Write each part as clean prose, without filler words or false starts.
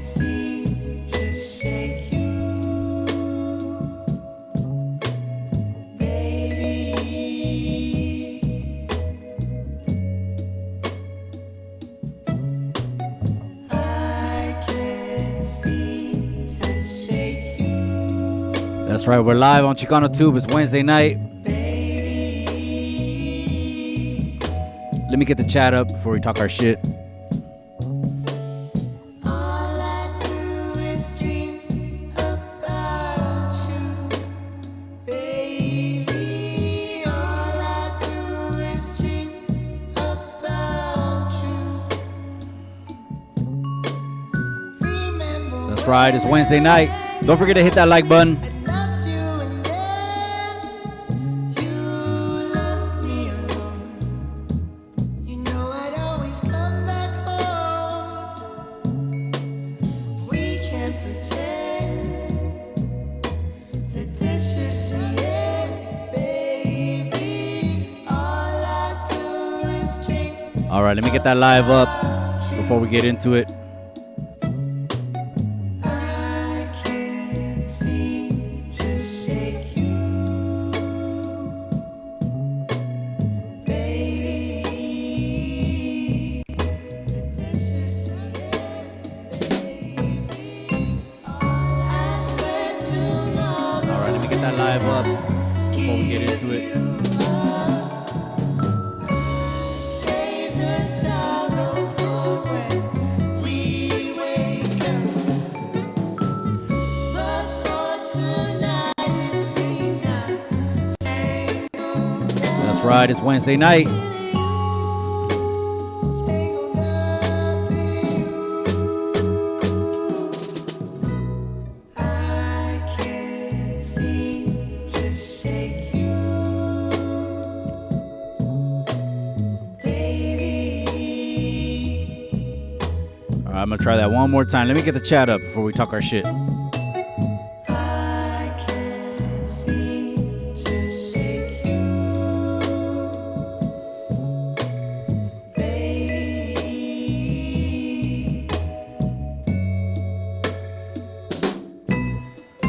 seem to shake you, baby. I can't seem to shake you. That's right, we're live on Chicano Tube. It's Wednesday night. Let me get the chat up before we talk our shit. All I do is dream about you, baby. All I do is dream about you. Remember That's right, it's Wednesday night. Don't forget to hit that like button. I love you and then you left me alone. You know I'd always come back home. We can't pretend that this is the end, baby. All I do is drink. All right, let me get that live up before we get into it. I can't seem to shake you, baby. That this is the end, baby. I swear tomorrow. All right, let me get that live up before we get into it. Save the sorrow for when we wake up. But for tonight, it seems I'm tangled That's right, it's Wednesday night. up in you. I can't seem to shake you, baby. All right, I'm gonna try that one more time. Let me get the chat up before we talk our shit. I can't seem to shake you, baby.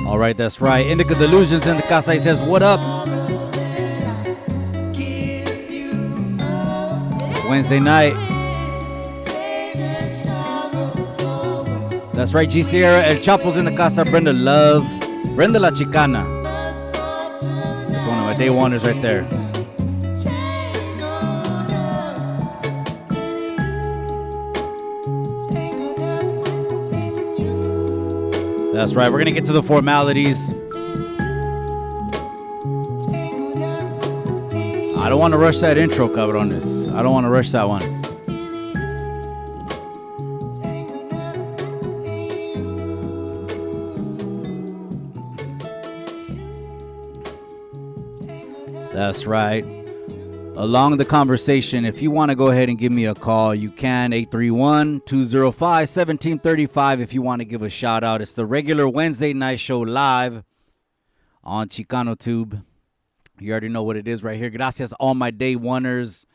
All right, that's right. Indica Delusions in the casa. He says, what up? Tomorrow that I give you up. It's Wednesday night. Save the sorrow for when That's right, G Sierra. El Chapo's in the casa. Brenda Love. Brenda La Chicana. for tonight. That's one of my day wonders right there. Tangled up in you. Tangled up in you. That's right. We're gonna get to the formalities. Tangled up in you. I don't want to rush that intro, cabrones. I don't want to rush that one. Tangled up in you. That's right. Along the conversation, if you want to go ahead and give me a call, you can. 831-205-1735 if you want to give a shout out. It's the regular Wednesday night show live on Chicano Tube. You already know what it is right here. Gracias, all my day oneers.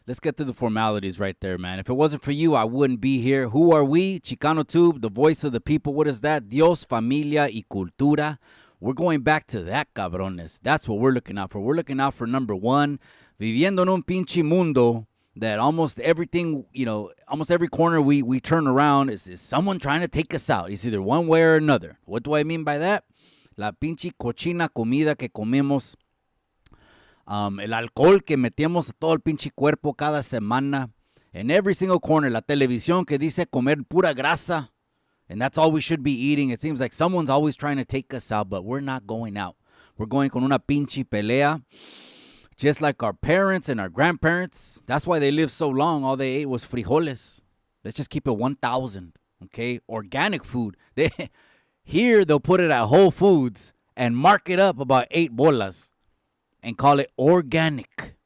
Let's get through the formalities right there, man. If it wasn't for you, I wouldn't be here. Who are we? Chicano Tube, the voice of the people. What is that? Dios, familia y cultura. We're going back to that, cabrones. That's what we're looking out for. We're looking out for number one, viviendo en un pinche mundo that almost everything, almost every corner we turn around is someone trying to take us out. It's either one way or another. What do I mean by that? La pinche cochina comida que comemos. El alcohol que metemos a todo el pinche cuerpo cada semana. In every single corner, la televisión que dice comer pura grasa. And that's all we should be eating. It seems like someone's always trying to take us out, but we're not going out. We're going con una pinche pelea. Just like our parents and our grandparents. That's why they lived so long. All they ate was frijoles. Let's just keep it 1,000. Okay? Organic food. Here, they'll put it at Whole Foods and mark it up about 8 bolas and call it organic.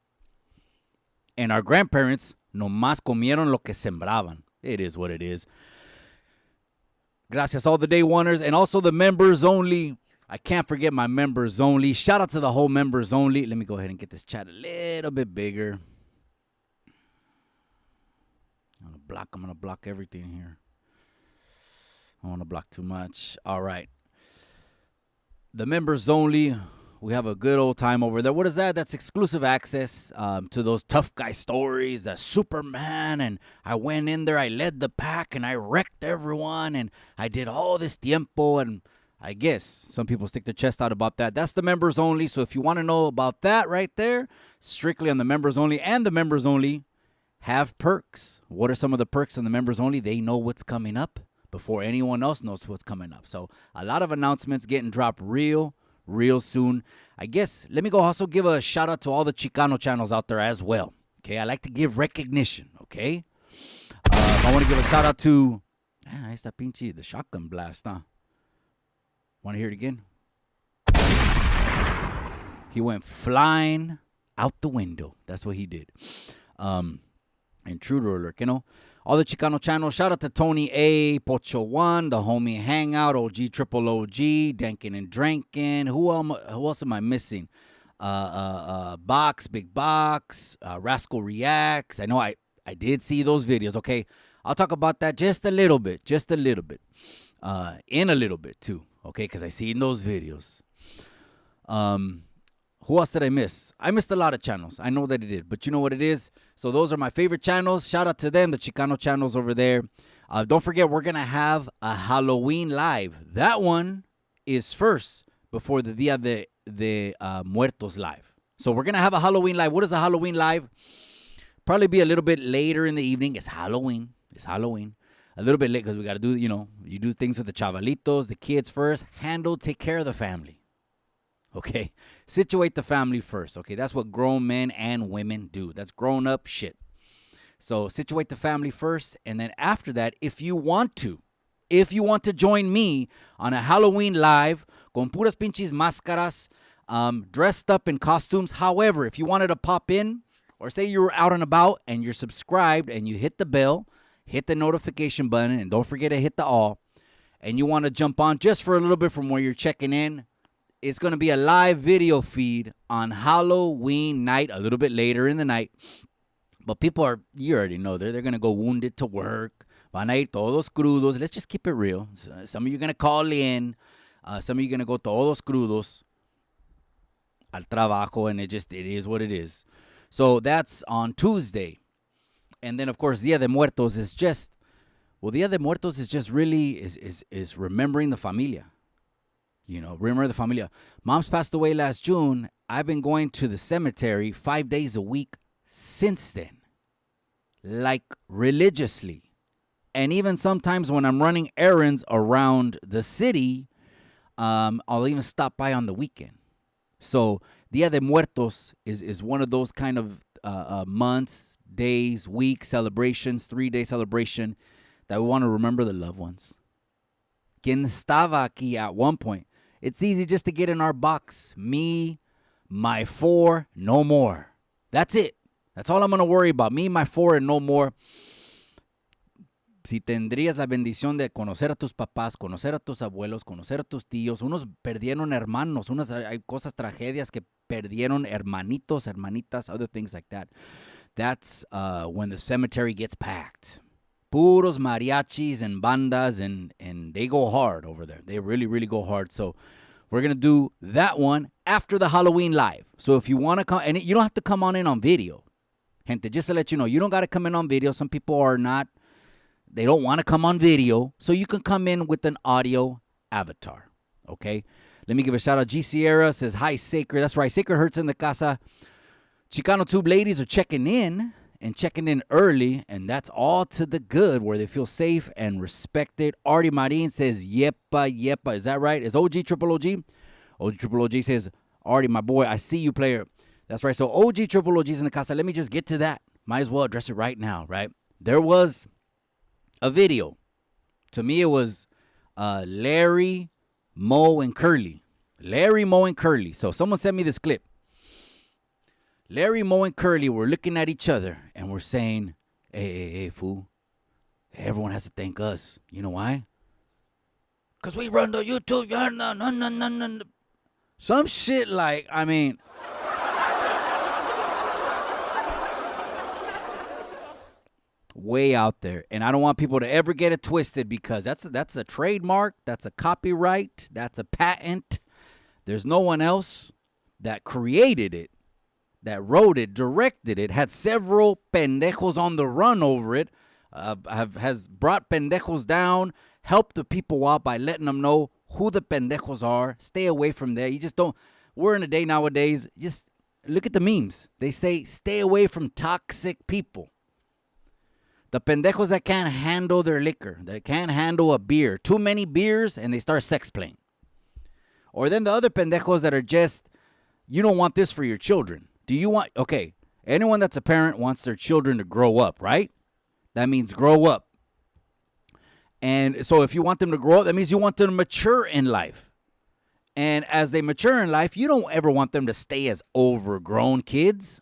And our grandparents nomás comieron lo que sembraban. It is what it is. Gracias, all the day oneers, and also the members only. I can't forget my members only. Shout out to the whole members only. Let me go ahead and get this chat a little bit bigger. I'm gonna block everything here. I don't want to block too much. All right. The members only. We have a good old time over there. What is that? That's exclusive access to those tough guy stories. That Superman, and I went in there, I led the pack, and I wrecked everyone, and I did all this tiempo, and I guess some people stick their chest out about that. That's the members only. So if you want to know about that right there, strictly on the members only, and the members only have perks. What are some of the perks on the members only? They know what's coming up before anyone else knows what's coming up. So a lot of announcements getting dropped real soon. I guess let me go also give a shout out to all the Chicano channels out there as well. Okay, I like to give recognition. Okay, I want to give a shout out to ahí está pinche the shotgun blast, huh? Want to hear it again? He went flying out the window. That's what he did. Intruder alert, you know. All the Chicano channels. Shout out to Tony A, Pocho One, the homie Hangout, OG Triple OG, Dankin' and Drankin'. Who else am I missing? Box, Big Box, Rascal Reacts. I know I did see those videos. Okay, I'll talk about that just a little bit, in a little bit too. Okay, because I seen those videos. Who else did I miss? I missed a lot of channels. I know that I did. But you know what it is? So those are my favorite channels. Shout out to them, the Chicano channels over there. Don't forget, we're going to have a Halloween live. That one is first before the Dia de Muertos live. So we're going to have a Halloween live. What is a Halloween live? Probably be a little bit later in the evening. It's Halloween. A little bit late because we got to do, you do things with the chavalitos, the kids first. Take care of the family. Okay, situate the family first. Okay, that's what grown men and women do. That's grown up shit. So situate the family first, and then after that, if you want to join me on a Halloween live con puras pinches máscaras, dressed up in costumes. However, if you wanted to pop in, or say you were out and about and you're subscribed and you hit the bell, hit the notification button, and don't forget to hit the all, and you want to jump on just for a little bit from where you're checking in. It's going to be a live video feed on Halloween night, a little bit later in the night. But people you already know, they're going to go wounded to work. Van a ir todos crudos. Let's just keep it real. Some of you are going to call in. Some of you are going to go todos crudos al trabajo, and it is what it is. So that's on Tuesday. And then, of course, Dia de Muertos is just really is remembering the familia. Remember the familia. Mom's passed away last June. I've been going to the cemetery 5 days a week since then. Like religiously. And even sometimes when I'm running errands around the city, I'll even stop by on the weekend. So Dia de Muertos is one of those kind of months, days, weeks, celebrations, 3-day celebration that we want to remember the loved ones. Quien estaba aquí at one point. It's easy just to get in our box. Me, my 4, no more. That's it. That's all I'm going to worry about. Me, my 4, and no more. Si tendrías la bendición de conocer a tus papás, conocer a tus abuelos, conocer a tus tíos. Unos perdieron hermanos. Hay cosas, tragedias que perdieron hermanitos, hermanitas, other things like that. That's when the cemetery gets packed. Puros mariachis and bandas, and they go hard over there. They really, really go hard. So we're going to do that one after the Halloween live. So if you want to come, and you don't have to come on video. Gente, just to let you know, you don't got to come in on video. Some people they don't want to come on video. So you can come in with an audio avatar. Okay? Let me give a shout out. G. Sierra says, hi, Sacred. That's right. Sacred Hurts in the casa. Chicano Tube ladies are checking in. And checking in early, and that's all to the good, where they feel safe and respected. Artie Marin says, yepa. Is that right? Is OG Triple OG? OG Triple OG says, Artie, my boy, I see you, player. That's right. So OG Triple OG's in the casa. Let me just get to that. Might as well address it right now, right? There was a video. To me, it was Larry, Mo, and Curly. Larry, Mo, and Curly. So someone sent me this clip. Larry, Mo, and Curly were looking at each other and were saying, hey, fool. Everyone has to thank us. You know why? Because we run the YouTube. No. Some shit like, Way out there. And I don't want people to ever get it twisted because that's a trademark, that's a copyright, that's a patent. There's no one else that created it, that wrote it, directed it, had several pendejos on the run over it, has brought pendejos down, helped the people out by letting them know who the pendejos are. Stay away from there. You just don't. We're in a day nowadays, just look at the memes. They say, stay away from toxic people. The pendejos that can't handle their liquor, that can't handle a beer. Too many beers, and they start sex playing. Or then the other pendejos that are just, you don't want this for your children. Do you want, okay, anyone that's a parent wants their children to grow up, right? That means grow up. And so if you want them to grow up, that means you want them to mature in life. And as they mature in life, you don't ever want them to stay as overgrown kids.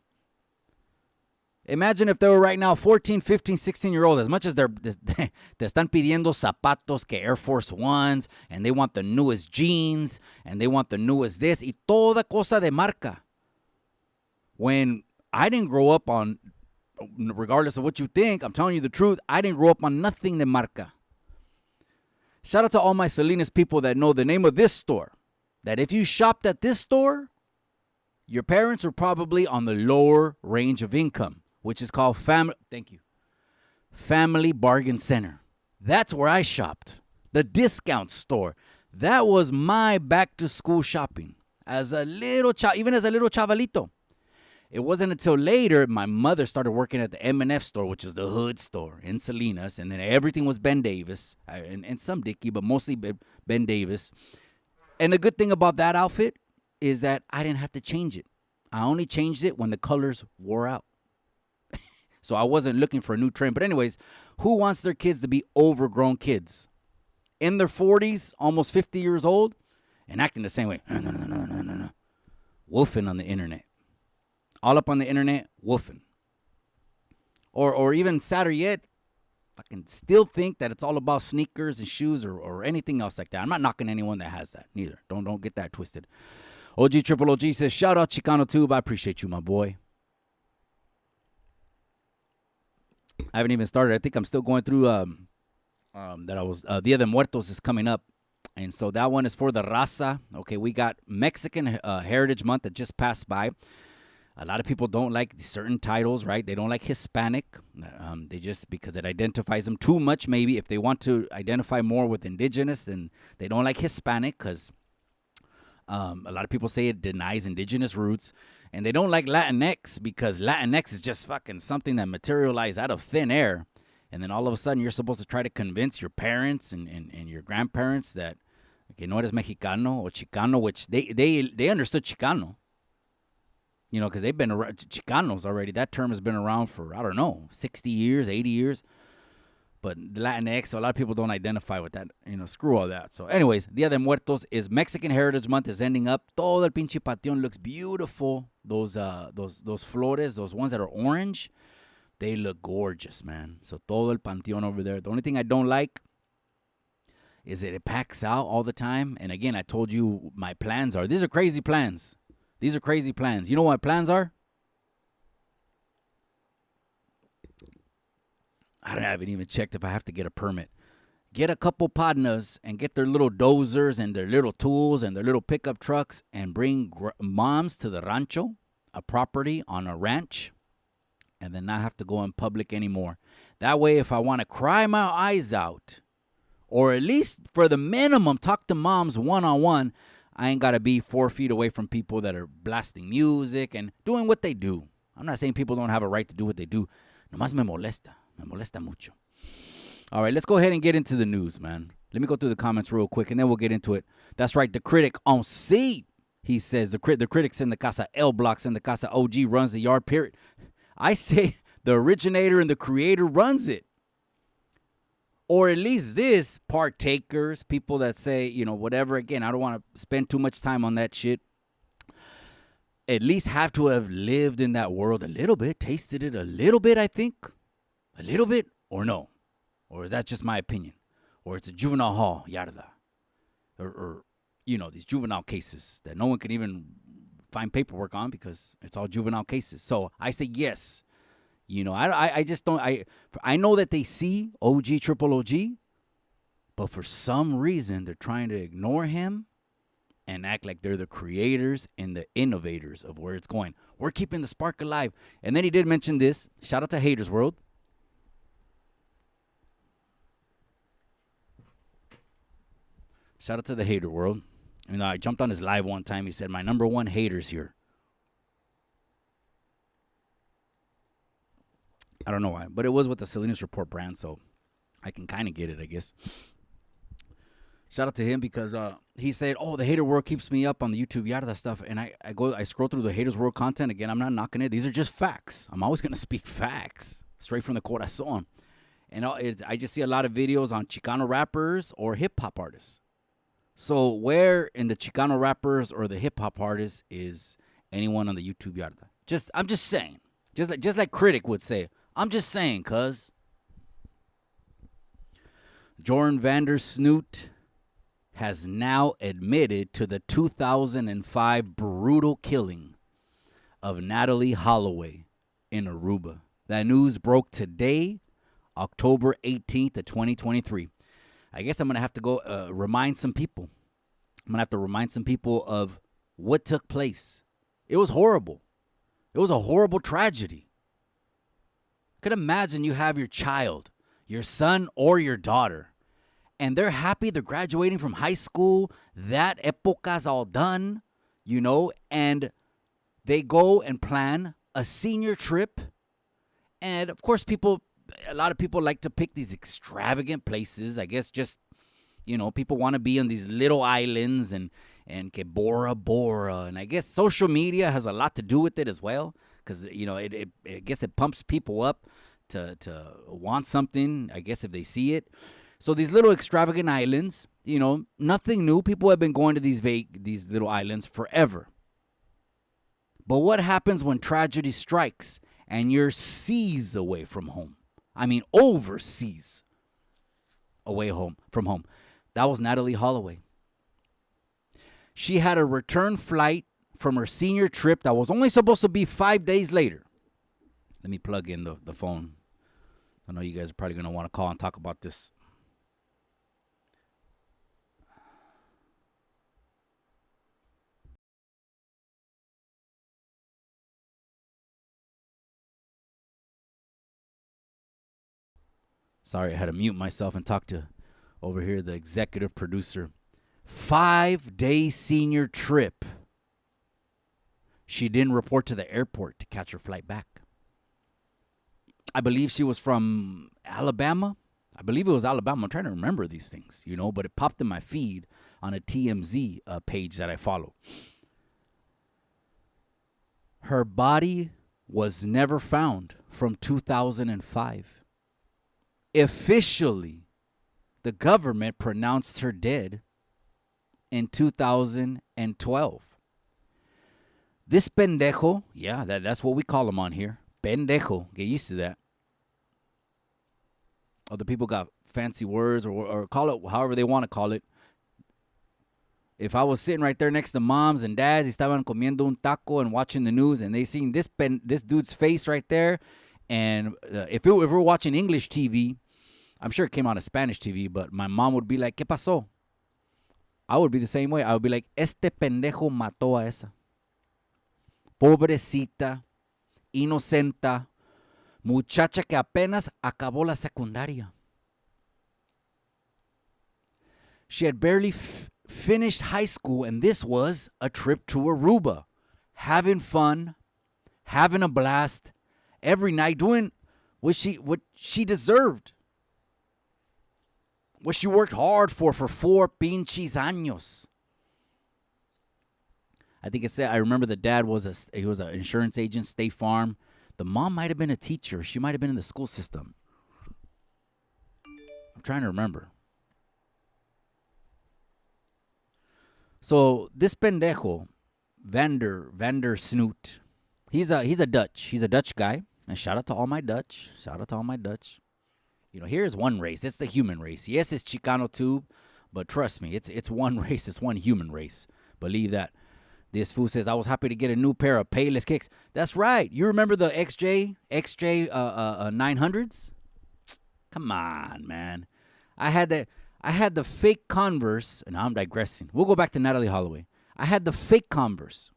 Imagine if they were right now 14, 15, 16-year-old, as much as te están pidiendo zapatos que Air Force Ones, and they want the newest jeans, and they want the newest this, y toda cosa de marca. When I didn't grow up on, regardless of what you think, I'm telling you the truth, I didn't grow up on nothing de marca. Shout out to all my Salinas people that know the name of this store. That if you shopped at this store, your parents were probably on the lower range of income, which is called Family Bargain Center. That's where I shopped. The discount store. That was my back to school shopping. Even as a little chavalito. It wasn't until later my mother started working at the M&F store, which is the hood store in Salinas, and then everything was Ben Davis, and some Dickie, but mostly Ben Davis. And the good thing about that outfit is that I didn't have to change it. I only changed it when the colors wore out. So I wasn't looking for a new trend. But anyways, who wants their kids to be overgrown kids? In their 40s, almost 50 years old, and acting the same way. No. Woofing on the internet. All up on the internet, woofing. Or even sadder yet, I can still think that it's all about sneakers and shoes or anything else like that. I'm not knocking anyone that has that, neither. Don't get that twisted. OG Triple OG says, shout out Chicano Tube. I appreciate you, my boy. I haven't even started. I think I'm still going through Dia de Muertos is coming up. And so that one is for the raza. Okay, we got Mexican Heritage Month that just passed by. A lot of people don't like certain titles, right? They don't like Hispanic. They just, because it identifies them too much, maybe. If they want to identify more with indigenous, then they don't like Hispanic because a lot of people say it denies indigenous roots. And they don't like Latinx because Latinx is just fucking something that materialized out of thin air. And then all of a sudden, you're supposed to try to convince your parents and your grandparents that que no eres Mexicano or Chicano, which they understood Chicano. You know, because they've been around, Chicanos already. That term has been around for, 60 years, 80 years. But Latinx, so a lot of people don't identify with that. Screw all that. So anyways, Dia de Muertos is Mexican Heritage Month is ending up. Todo el pinche patión looks beautiful. Those flores, those ones that are orange, they look gorgeous, man. So todo el panteón over there. The only thing I don't like is that it packs out all the time. And again, I told you my plans are. These are crazy plans. These are crazy plans. You know what my plans are? I haven't even checked if I have to get a permit. Get a couple partners and get their little dozers and their little tools and their little pickup trucks and bring moms to the rancho, a property on a ranch, and then not have to go in public anymore. That way, if I want to cry my eyes out, or at least for the minimum, talk to moms one-on-one, I ain't got to be 4 feet away from people that are blasting music and doing what they do. I'm not saying people don't have a right to do what they do. Nomás me molesta. Me molesta mucho. All right, let's go ahead and get into the news, man. Let me go through the comments real quick, and then we'll get into it. That's right, the critic on C. He says the critic's in the Casa L blocks and the Casa OG runs the yard, period. I say the originator and the creator runs it. Or at least this, partakers, people that say, whatever. Again, I don't want to spend too much time on that shit. At least have to have lived in that world a little bit, tasted it a little bit, I think. A little bit, or no? Or is that just my opinion? Or it's a juvenile hall, yarda. Or these juvenile cases that no one can even find paperwork on because it's all juvenile cases. So I say yes. I just don't. I know that they see OG, triple OG, but for some reason they're trying to ignore him and act like they're the creators and the innovators of where it's going. We're keeping the spark alive. And then he did mention this. Shout out to Haters World. Shout out to the Hater World. I jumped on his live one time. He said, my number one hater's here. I don't know why, but it was with the Salinas Report brand, so I can kind of get it, I guess. Shout out to him because he said, oh, the Hater World keeps me up on the YouTube, yada, that stuff. And I scroll through the Haters World content. Again, I'm not knocking it. These are just facts. I'm always going to speak facts straight from the corazón. And I just see a lot of videos on Chicano rappers or hip-hop artists. So where in the Chicano rappers or the hip-hop artists is anyone on the YouTube, yada? I'm just saying. Just like Critic would say. I'm just saying, cuz. Jordan Vandersnoot has now admitted to the 2005 brutal killing of Natalie Holloway in Aruba. That news broke today, October 18th of 2023. I guess I'm going to have to go remind some people. I'm going to have to remind some people of what took place. It was horrible. It was a horrible tragedy. Could imagine you have your child, your son or your daughter, and they're happy they're graduating from high school. That época's all done, and they go and plan a senior trip. And of course, a lot of people like to pick these extravagant places. I guess just, people want to be on these little islands and que Bora Bora. And I guess social media has a lot to do with it as well. Because, I guess it pumps people up to want something, I guess, if they see it. So these little extravagant islands, nothing new. People have been going to these little islands forever. But what happens when tragedy strikes and you're seas away from home? I mean, overseas away from home. That was Natalie Holloway. She had a return flight from her senior trip that was only supposed to be 5 days later. Let me plug in the phone. I know you guys are probably going to want to call and talk about this. Sorry, I had to mute myself and talk to over here the executive producer. 5-day senior trip. She didn't report to the airport to catch her flight back. I believe she was from Alabama. I believe it was Alabama. I'm trying to remember these things, but it popped in my feed on a TMZ page that I follow. Her body was never found from 2005. Officially, the government pronounced her dead in 2012. This pendejo, that's what we call him on here. Pendejo. Get used to that. Other people got fancy words or call it however they want to call it. If I was sitting right there next to moms and dads, estaban comiendo un taco and watching the news, and they seen this dude's face right there, and if we were watching English TV, I'm sure it came on a Spanish TV, but my mom would be like, ¿Qué pasó? I would be the same way. I would be like, este pendejo mató a esa. Pobrecita, inocenta, muchacha que apenas acabó la secundaria. She had barely finished high school, and this was a trip to Aruba. Having fun, having a blast, every night doing what she deserved. What she worked hard for 4 pinches años. I think it said, I remember the dad was an insurance agent, State Farm. The mom might have been a teacher. She might have been in the school system. I'm trying to remember. So this pendejo, Vandersnoot, he's a Dutch guy. And shout out to all my Dutch. Here's one race. It's the human race. Yes, it's Chicano too, but trust me, it's one race. It's one human race. Believe that. This fool says, I was happy to get a new pair of Payless kicks. That's right. You remember the XJ 900s? Come on, man. I had the fake Converse, and I'm digressing. We'll go back to Natalie Holloway. I had the fake Converse,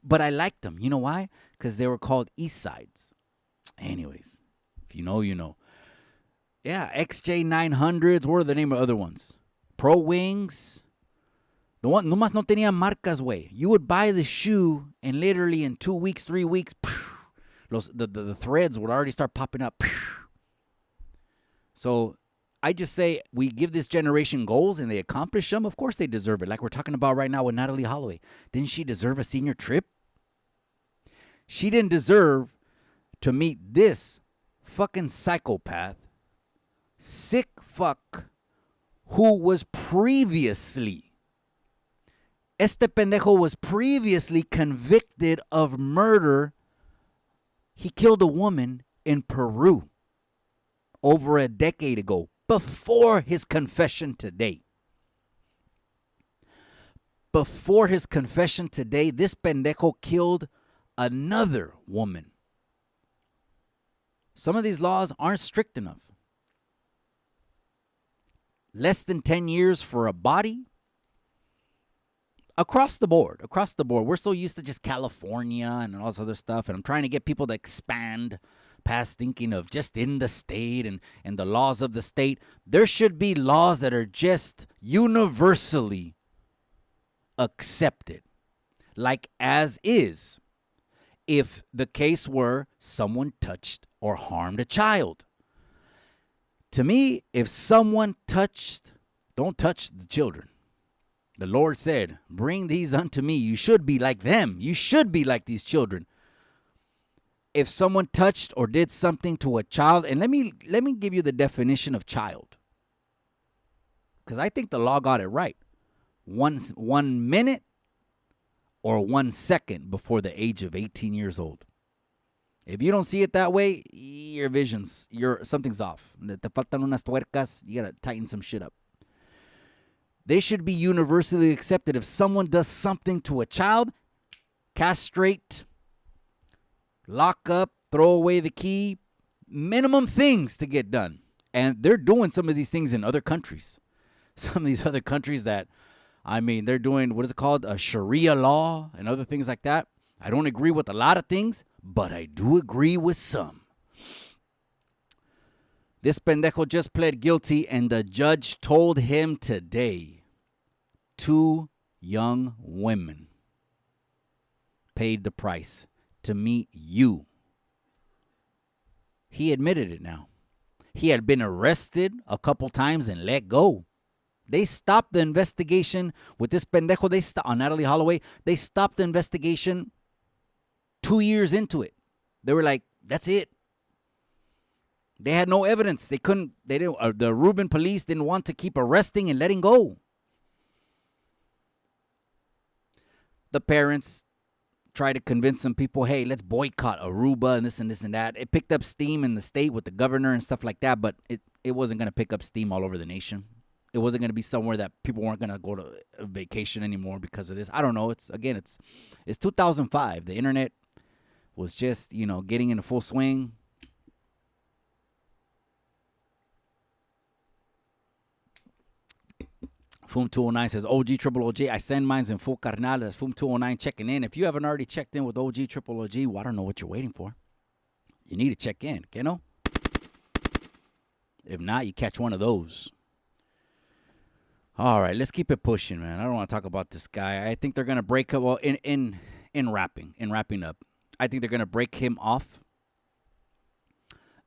but I liked them. You know why? Because they were called East Sides. Anyways, if you know, you know. Yeah, XJ 900s. What are the name of other ones? Pro Wings. The one, nomás no tenían marcas, güey. You would buy the shoe, and literally in 2 weeks, 3 weeks, the threads would already start popping up. So I just say we give this generation goals and they accomplish them. Of course they deserve it. Like we're talking about right now with Natalie Holloway. Didn't she deserve a senior trip? She didn't deserve to meet this fucking psychopath, sick fuck, who was previously, este pendejo was previously convicted of murder. He killed a woman in Peru over a decade ago, before his confession today. Before his confession today, this pendejo killed another woman. Some of these laws aren't strict enough. Less than 10 years for a body. Across the board. We're so used to just California and all this other stuff. And I'm trying to get people to expand past thinking of just in the state and the laws of the state. There should be laws that are just universally accepted. Like as is. If the case were someone touched or harmed a child. To me, if someone touched, don't touch the children. The Lord said, bring these unto me. You should be like them. You should be like these children. If someone touched or did something to a child, and let me give you the definition of child. Because I think the law got it right. 1 minute or 1 second before the age of 18 years old. If you don't see it that way, your vision's, something's off. Te faltan unas tuercas. You got to tighten some shit up. They should be universally accepted. If someone does something to a child, castrate, lock up, throw away the key, minimum things to get done. And they're doing some of these things in other countries. Some of these other countries that, I mean, they're doing, what is it called? A Sharia law and other things like that. I don't agree with a lot of things, but I do agree with some. This pendejo just pled guilty, and the judge told him today 2 young women paid the price to meet you. He admitted it now. He had been arrested a couple times and let go. They stopped the investigation with this pendejo. On Natalie Holloway, they stopped the investigation 2 years into it. They were like, that's it. They had no evidence. The Reuben police didn't want to keep arresting and letting go. The parents tried to convince some people, hey, let's boycott Aruba and this and this and that. It picked up steam in the state with the governor and stuff like that, but it wasn't going to pick up steam all over the nation. It wasn't going to be somewhere that people weren't going to go to a vacation anymore because of this. I don't know. It's 2005. The internet was just, getting into full swing. Foom 209 says, OG Triple OG, I send mines in full carnal. That's Foom 209 checking in. If you haven't already checked in with OG Triple OG, well, I don't know what you're waiting for. You need to check in, you know? If not, you catch one of those. All right, let's keep it pushing, man. I don't want to talk about this guy. I think they're going to break up, well, in wrapping up, I think they're going to break him off.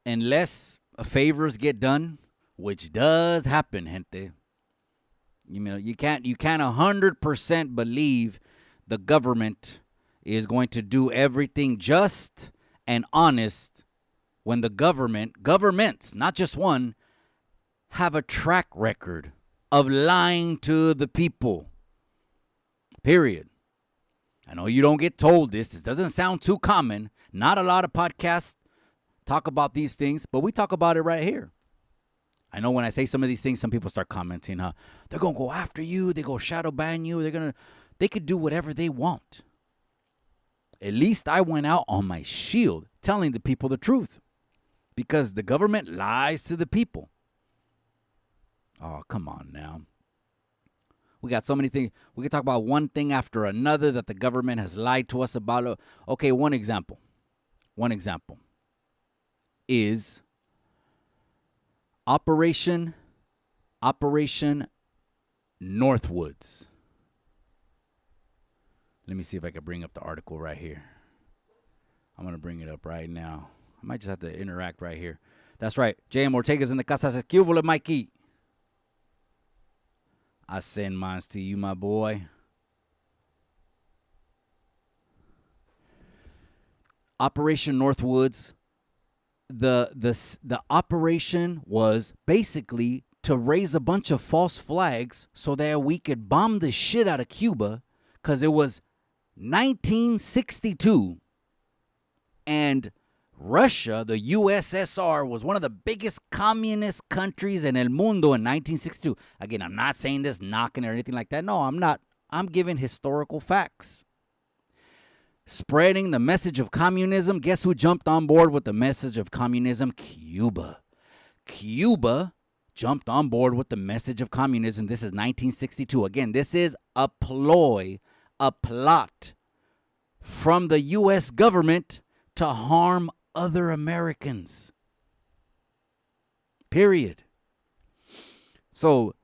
Unless favors get done, which does happen, gente. You can't 100% believe the government is going to do everything just and honest when the governments, not just one, have a track record of lying to the people. Period. I know you don't get told this. This doesn't sound too common. Not a lot of podcasts talk about these things, but we talk about it right here. I know when I say some of these things, some people start commenting, they're going to go after you. They go shadow ban you. They're They could do whatever they want. At least I went out on my shield telling the people the truth, because the government lies to the people. Oh, come on now. We got so many things. We could talk about one thing after another that the government has lied to us about. Okay, one example. One example is Operation Northwoods. Let me see if I can bring up the article right here. I'm going to bring it up right now. I might just have to interact right here. That's right. J.M. Ortega's in the casa. Says, "¿Qué hubo, Mikey?" I send mines to you, my boy. Operation Northwoods. The operation was basically to raise a bunch of false flags so that we could bomb the shit out of Cuba, because it was 1962, and Russia, the USSR, was one of the biggest communist countries in el mundo in 1962. Again, I'm not saying this knocking or anything like that. No, I'm not. I'm giving historical facts. Spreading the message of communism. Guess who jumped on board with the message of communism? Cuba. Cuba jumped on board with the message of communism. This is 1962. Again, this is a ploy, a plot from the U.S. government to harm other Americans. Period. So,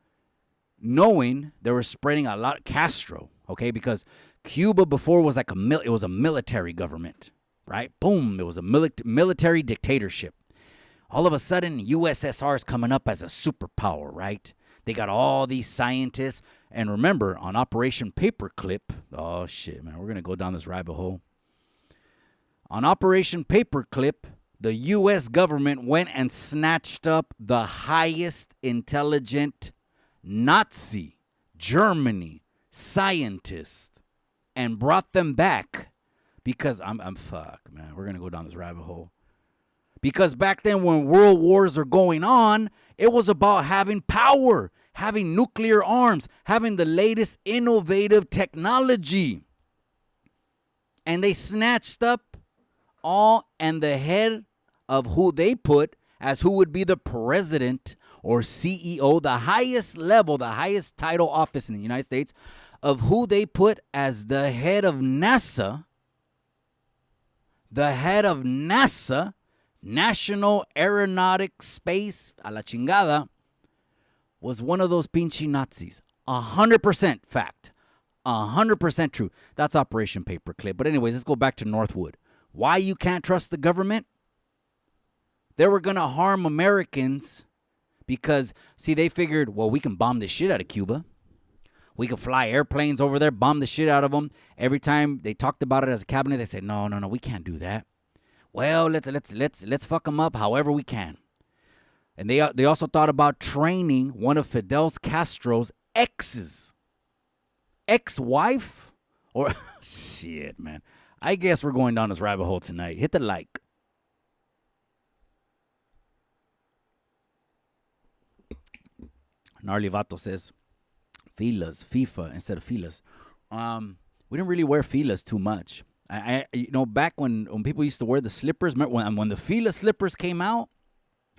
knowing they were spreading a lot, Castro, okay, because Cuba before was like it was a military government, right? Boom, it was a military dictatorship. All of a sudden, USSR is coming up as a superpower, right? They got all these scientists. And remember, on Operation Paperclip, oh shit, man, we're going to go down this rabbit hole. On Operation Paperclip, the U.S. government went and snatched up the highest intelligent Nazi Germany scientists and brought them back because I'm fuck, man. We're going to go down this rabbit hole. Because back then when world wars are going on, it was about having power, having nuclear arms, having the latest innovative technology. And they snatched up all, and the head of who they put as who would be the president or CEO, the highest level, the highest title office in the United States, of who they put as the head of NASA, National Aeronautic Space, a la chingada, was one of those pinche Nazis. 100% fact. 100% true. That's Operation Paperclip. But anyways, let's go back to Northwood. Why you can't trust the government? They were going to harm Americans because, see, they figured, well, we can bomb the shit out of Cuba. We could fly airplanes over there, bomb the shit out of them. Every time they talked about it as a cabinet, they said, no, we can't do that. Well, let's fuck them up however we can. And they also thought about training one of Fidel Castro's ex-wife, or shit, man. I guess we're going down this rabbit hole tonight. Hit the like. Gnarly Vato says, FIFA instead of filas. We didn't really wear filas too much. I back when people used to wear the slippers, when the fila slippers came out,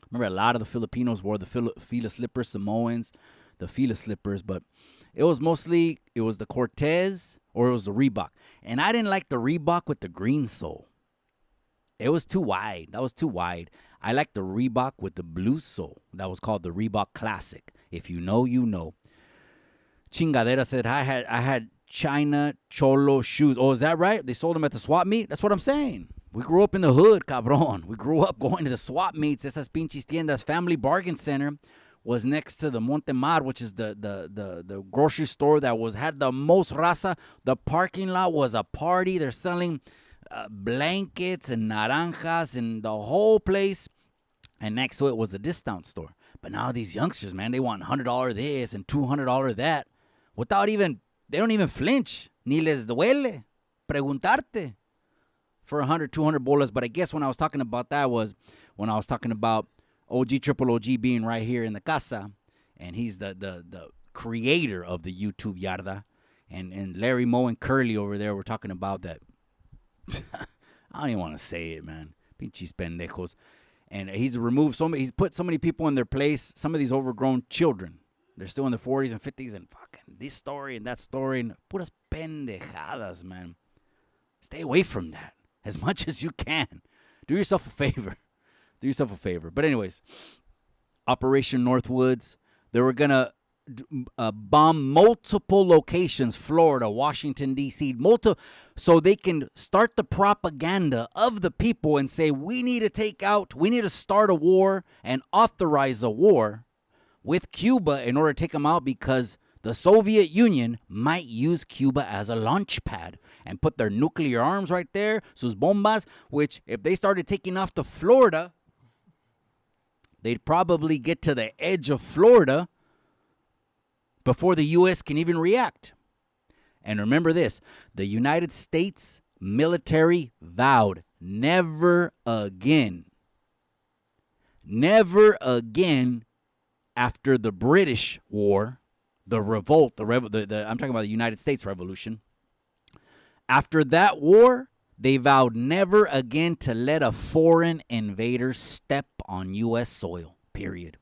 remember a lot of the Filipinos wore the fila slippers, Samoans, the fila slippers, but it was the Cortez or it was the Reebok. And I didn't like the Reebok with the green sole. It was too wide. That was too wide. I liked the Reebok with the blue sole. That was called the Reebok Classic. If you know, you know. Chingadera said, I had China Cholo shoes. Oh, is that right? They sold them at the swap meet? That's what I'm saying. We grew up in the hood, cabron. We grew up going to the swap meets. Esas pinches tiendas. Family Bargain Center was next to the Montemar, which is the grocery store that had the most raza. The parking lot was a party. They're selling blankets and naranjas and the whole place. And next to it was a discount store. But now these youngsters, man, they want $100 this and $200 that. They don't even flinch. Ni les duele preguntarte for 100, 200 bolas. But I guess when I was talking about that was when I was talking about Triple OG being right here in the casa. And he's the creator of the YouTube Yarda. And Larry Moe and Curly over there were talking about that. I don't even want to say it, man. Pinches pendejos. And he's removed he's put so many people in their place. Some of these overgrown children, they're still in their 40s and 50s, and fucking this story and that story, and puras pendejadas, man. Stay away from that as much as you can. Do yourself a favor. Do yourself a favor. But anyways, Operation Northwoods, they were going to bomb multiple locations, Florida, Washington, D.C., so they can start the propaganda of the people and say, we need to start a war and authorize a war with Cuba in order to take them out, because the Soviet Union might use Cuba as a launch pad and put their nuclear arms right there, sus bombas, which if they started taking off to Florida, they'd probably get to the edge of Florida before the U.S. can even react. And remember this, the United States military vowed never again after the British War, the revolt, I'm talking about the United States Revolution. After that war, they vowed never again to let a foreign invader step on U.S. soil, period.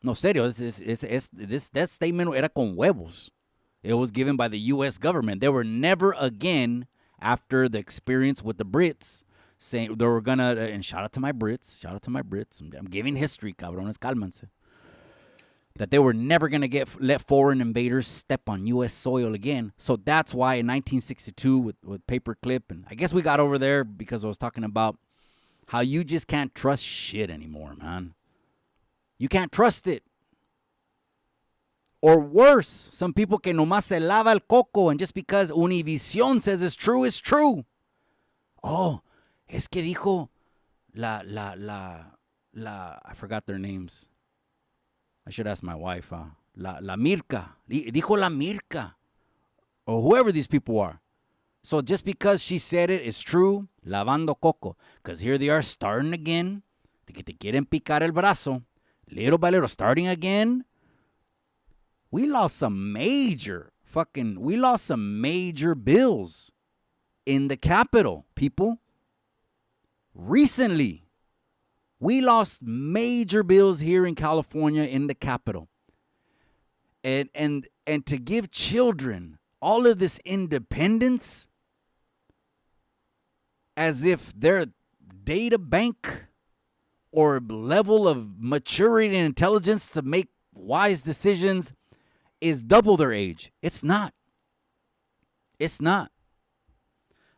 No, serio, that statement era con huevos. It was given by the U.S. government. They were never again, after the experience with the Brits, saying they were going to, and shout out to my Brits, I'm giving history, cabrones, cálmanse, that they were never going to let foreign invaders step on U.S. soil again. So that's why in 1962 with Paperclip, and I guess we got over there because I was talking about how you just can't trust shit anymore, man. You can't trust it. Or worse, some people que nomás se lava el coco, and just because Univision says it's true. Oh, es que dijo I forgot their names. I should ask my wife. La Mirka. Dijo la Mirka. Or whoever these people are. So just because she said it is true, lavando coco. Because here they are starting again. Que te quieren picar el brazo. Little by little, starting again. We lost some major bills in the Capitol, people. Recently, we lost major bills here in California in the Capitol. And to give children all of this independence as if their data bank or level of maturity and intelligence to make wise decisions is double their age. It's not. It's not.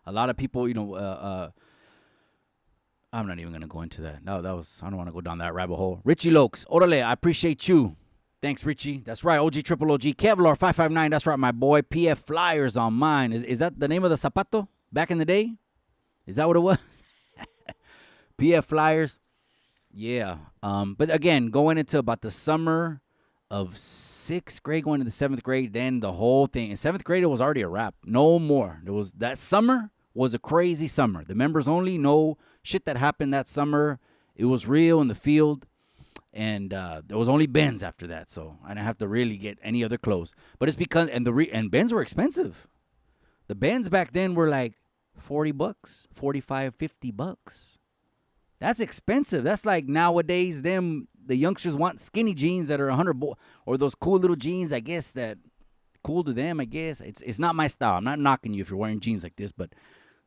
A lot of people, I'm not even going to go into that. No, I don't want to go down that rabbit hole. Richie Lokes, orale, I appreciate you. Thanks, Richie. That's right, OG Triple OG. Kevlar 559, that's right, my boy. PF Flyers on mine. Is that the name of the zapato back in the day? Is that what it was? PF Flyers. Yeah. But again, going into about the summer of 6th grade, going into the 7th grade, then the whole thing. In 7th grade, it was already a wrap. No more. That summer was a crazy summer. The members only know shit that happened that summer. It was real in the field. And there was only Benz after that, so I didn't have to really get any other clothes. But it's because, and Benz were expensive. The Benz back then were like $40, $45, $50. That's expensive. That's like nowadays, the youngsters want skinny jeans that are $100, or those cool little jeans, I guess, that cool to them, I guess. It's not my style. I'm not knocking you if you're wearing jeans like this, but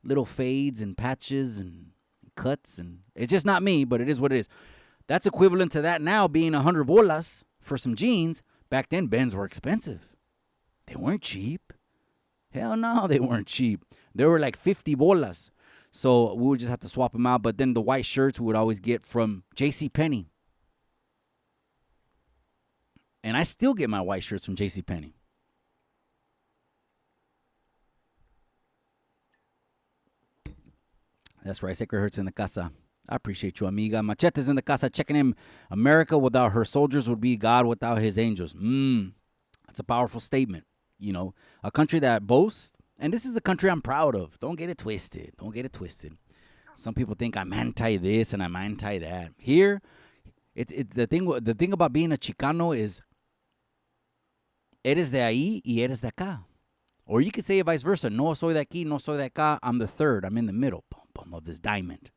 little fades and patches and cuts, and it's just not me, but it is what it is. That's equivalent to that now being $100 for some jeans. Back then, Benz were expensive. They weren't cheap. Hell no, they weren't cheap. They were like $50. So we would just have to swap them out. But then the white shirts we would always get from JCPenney. And I still get my white shirts from JCPenney. That's right, Sacred Hurts in the casa. I appreciate you, amiga. Machete's in the casa checking in. America without her soldiers would be God without his angels. That's a powerful statement. You know, a country that boasts, and this is a country I'm proud of. Don't get it twisted. Don't get it twisted. Some people think I'm anti this and I'm anti that. Here, the thing about being a Chicano is Eres de ahí y eres de acá. Or you could say it vice versa. No soy de aquí, no soy de acá. I'm the third. I'm in the middle. Boom, boom, of this diamond,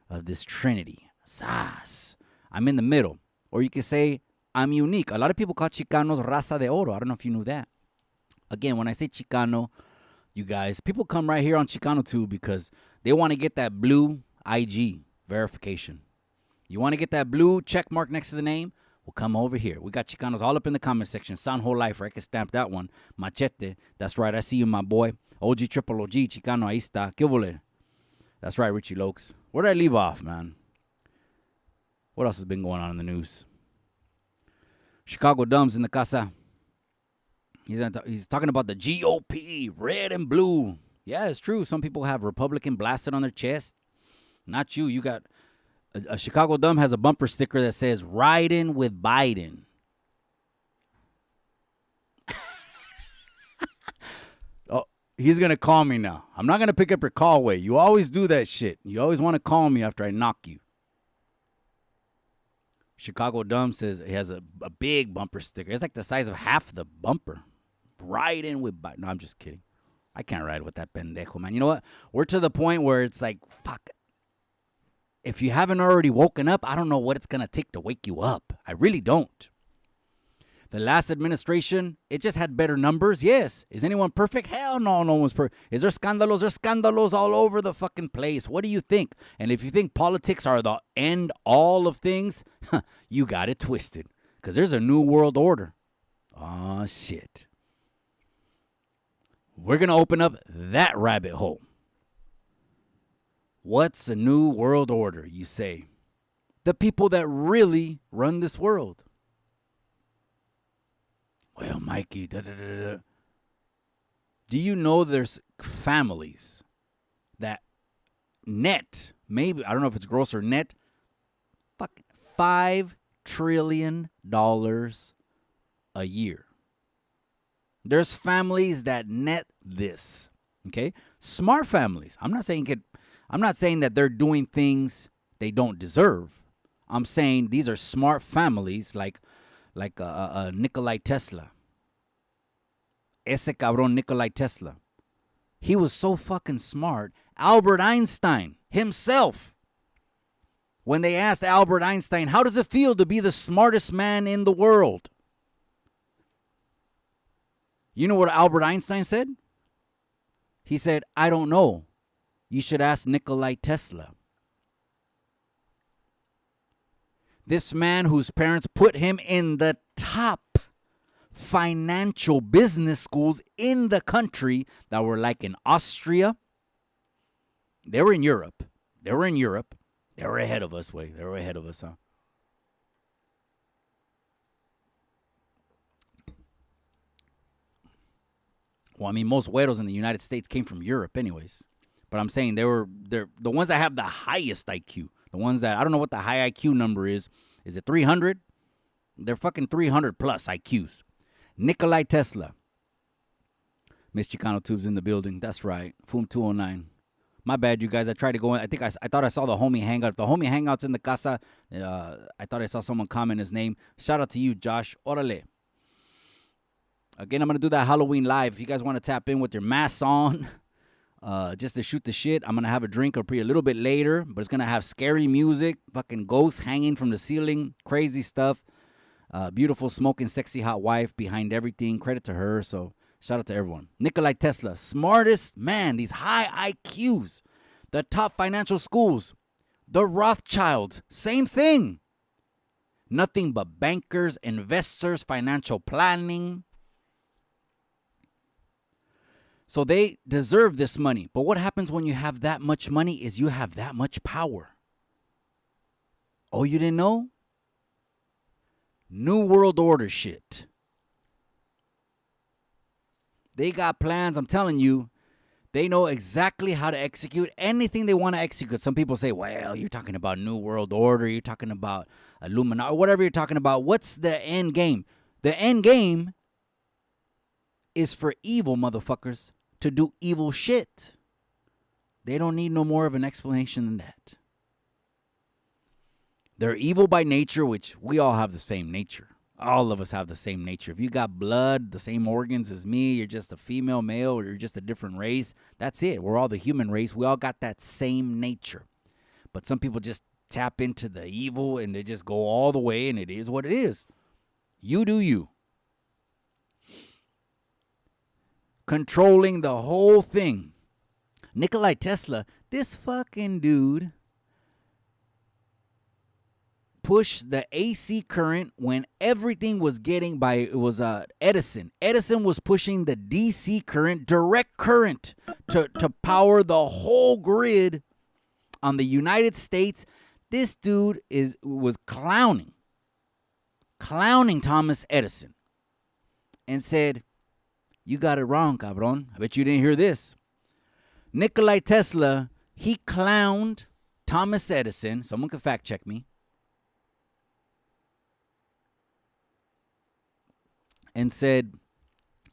of this trinity. Sas. I'm in the middle. Or you could say, I'm unique. A lot of people call Chicanos raza de oro. I don't know if you knew that. Again, when I say Chicano, you guys, people come right here on Chicano too because they want to get that blue IG verification. You want to get that blue check mark next to the name? Well, come over here. We got Chicanos all up in the comment section. San Whole Life, I can stamp that one. Machete. That's right. I see you, my boy. OG Triple OG Chicano. Ahí está. ¿Qué vole? That's right, Richie Lokes. Where did I leave off, man? What else has been going on in the news? Chicago Dumbs in the casa. He's talking about the GOP, red and blue. Yeah, it's true. Some people have Republican blasted on their chest. Not you. You got a Chicago Dumb has a bumper sticker that says "Riding with Biden." Oh, he's gonna call me now. I'm not gonna pick up your call. Way you always do that shit. You always want to call me after I knock you. Chicago Dumb says he has a big bumper sticker. It's like the size of half the bumper. Riding with Biden. No, I'm just kidding. I can't ride with that pendejo, man. You know what? We're to the point where it's like, fuck. If you haven't already woken up, I don't know what it's going to take to wake you up. I really don't. The last administration, it just had better numbers. Yes. Is anyone perfect? Hell no, no one's perfect. Is there scandals? There's scandals all over the fucking place. What do you think? And if you think politics are the end all of things, you got it twisted. Because there's a new world order. Oh, shit. We're going to open up that rabbit hole. What's a new world order, you say? The people that really run this world. Well, Mikey, do you know there's families that net, maybe, I don't know if it's gross or net, fucking $5 trillion a year. There's families that net this, okay? Smart families. I'm not saying that they're doing things they don't deserve. I'm saying these are smart families like Nikolai Tesla. Ese cabrón Nikolai Tesla. He was so fucking smart. Albert Einstein himself. When they asked Albert Einstein, how does it feel to be the smartest man in the world? You know what Albert Einstein said? He said, I don't know. You should ask Nikolai Tesla. This man whose parents put him in the top financial business schools in the country that were like in Austria. They were in Europe. They were ahead of us, They were ahead of us, huh? Well, I mean, most güeros in the United States came from Europe anyways. But I'm saying they're the ones that have the highest IQ. The ones that, I don't know what the high IQ number is. Is it 300? They're fucking 300 plus IQs. Nikolai Tesla. Miss Chicano Tubes in the building. That's right. Foom 209. My bad, you guys. I tried to go in. I thought I saw the homie hangout. If the homie hangout's in the casa, I thought I saw someone comment his name. Shout out to you, Josh. Orale. Again, I'm going to do that Halloween live. If you guys want to tap in with your masks on, just to shoot the shit, I'm going to have a drink a little bit later, but it's going to have scary music, fucking ghosts hanging from the ceiling, crazy stuff. Beautiful, smoking, sexy, hot wife behind everything. Credit to her. So shout out to everyone. Nikolai Tesla, smartest man, these high IQs, the top financial schools, the Rothschilds, same thing. Nothing but bankers, investors, financial planning. So they deserve this money. But what happens when you have that much money is you have that much power. Oh, you didn't know? New World Order shit. They got plans, I'm telling you. They know exactly how to execute anything they want to execute. Some people say, well, you're talking about New World Order. You're talking about Illuminati, or whatever you're talking about. What's the end game? The end game is for evil motherfuckers to do evil shit. They don't need no more of an explanation than that. They're evil by nature, which we all have the same nature. All of us have the same nature. If you got blood, the same organs as me, you're just a female, male, or you're just a different race. That's it. We're all the human race. We all got that same nature. But some people just tap into the evil and they just go all the way, and it is what it is. You do you. Controlling the whole thing. Nikola Tesla, this fucking dude, push the AC current when everything was getting by, it was Edison. Edison was pushing the DC current, direct current, to power the whole grid on the United States. This dude was clowning Thomas Edison and said, "You got it wrong, cabron. I bet you didn't hear this." Nikola Tesla, he clowned Thomas Edison. Someone can fact check me. And said,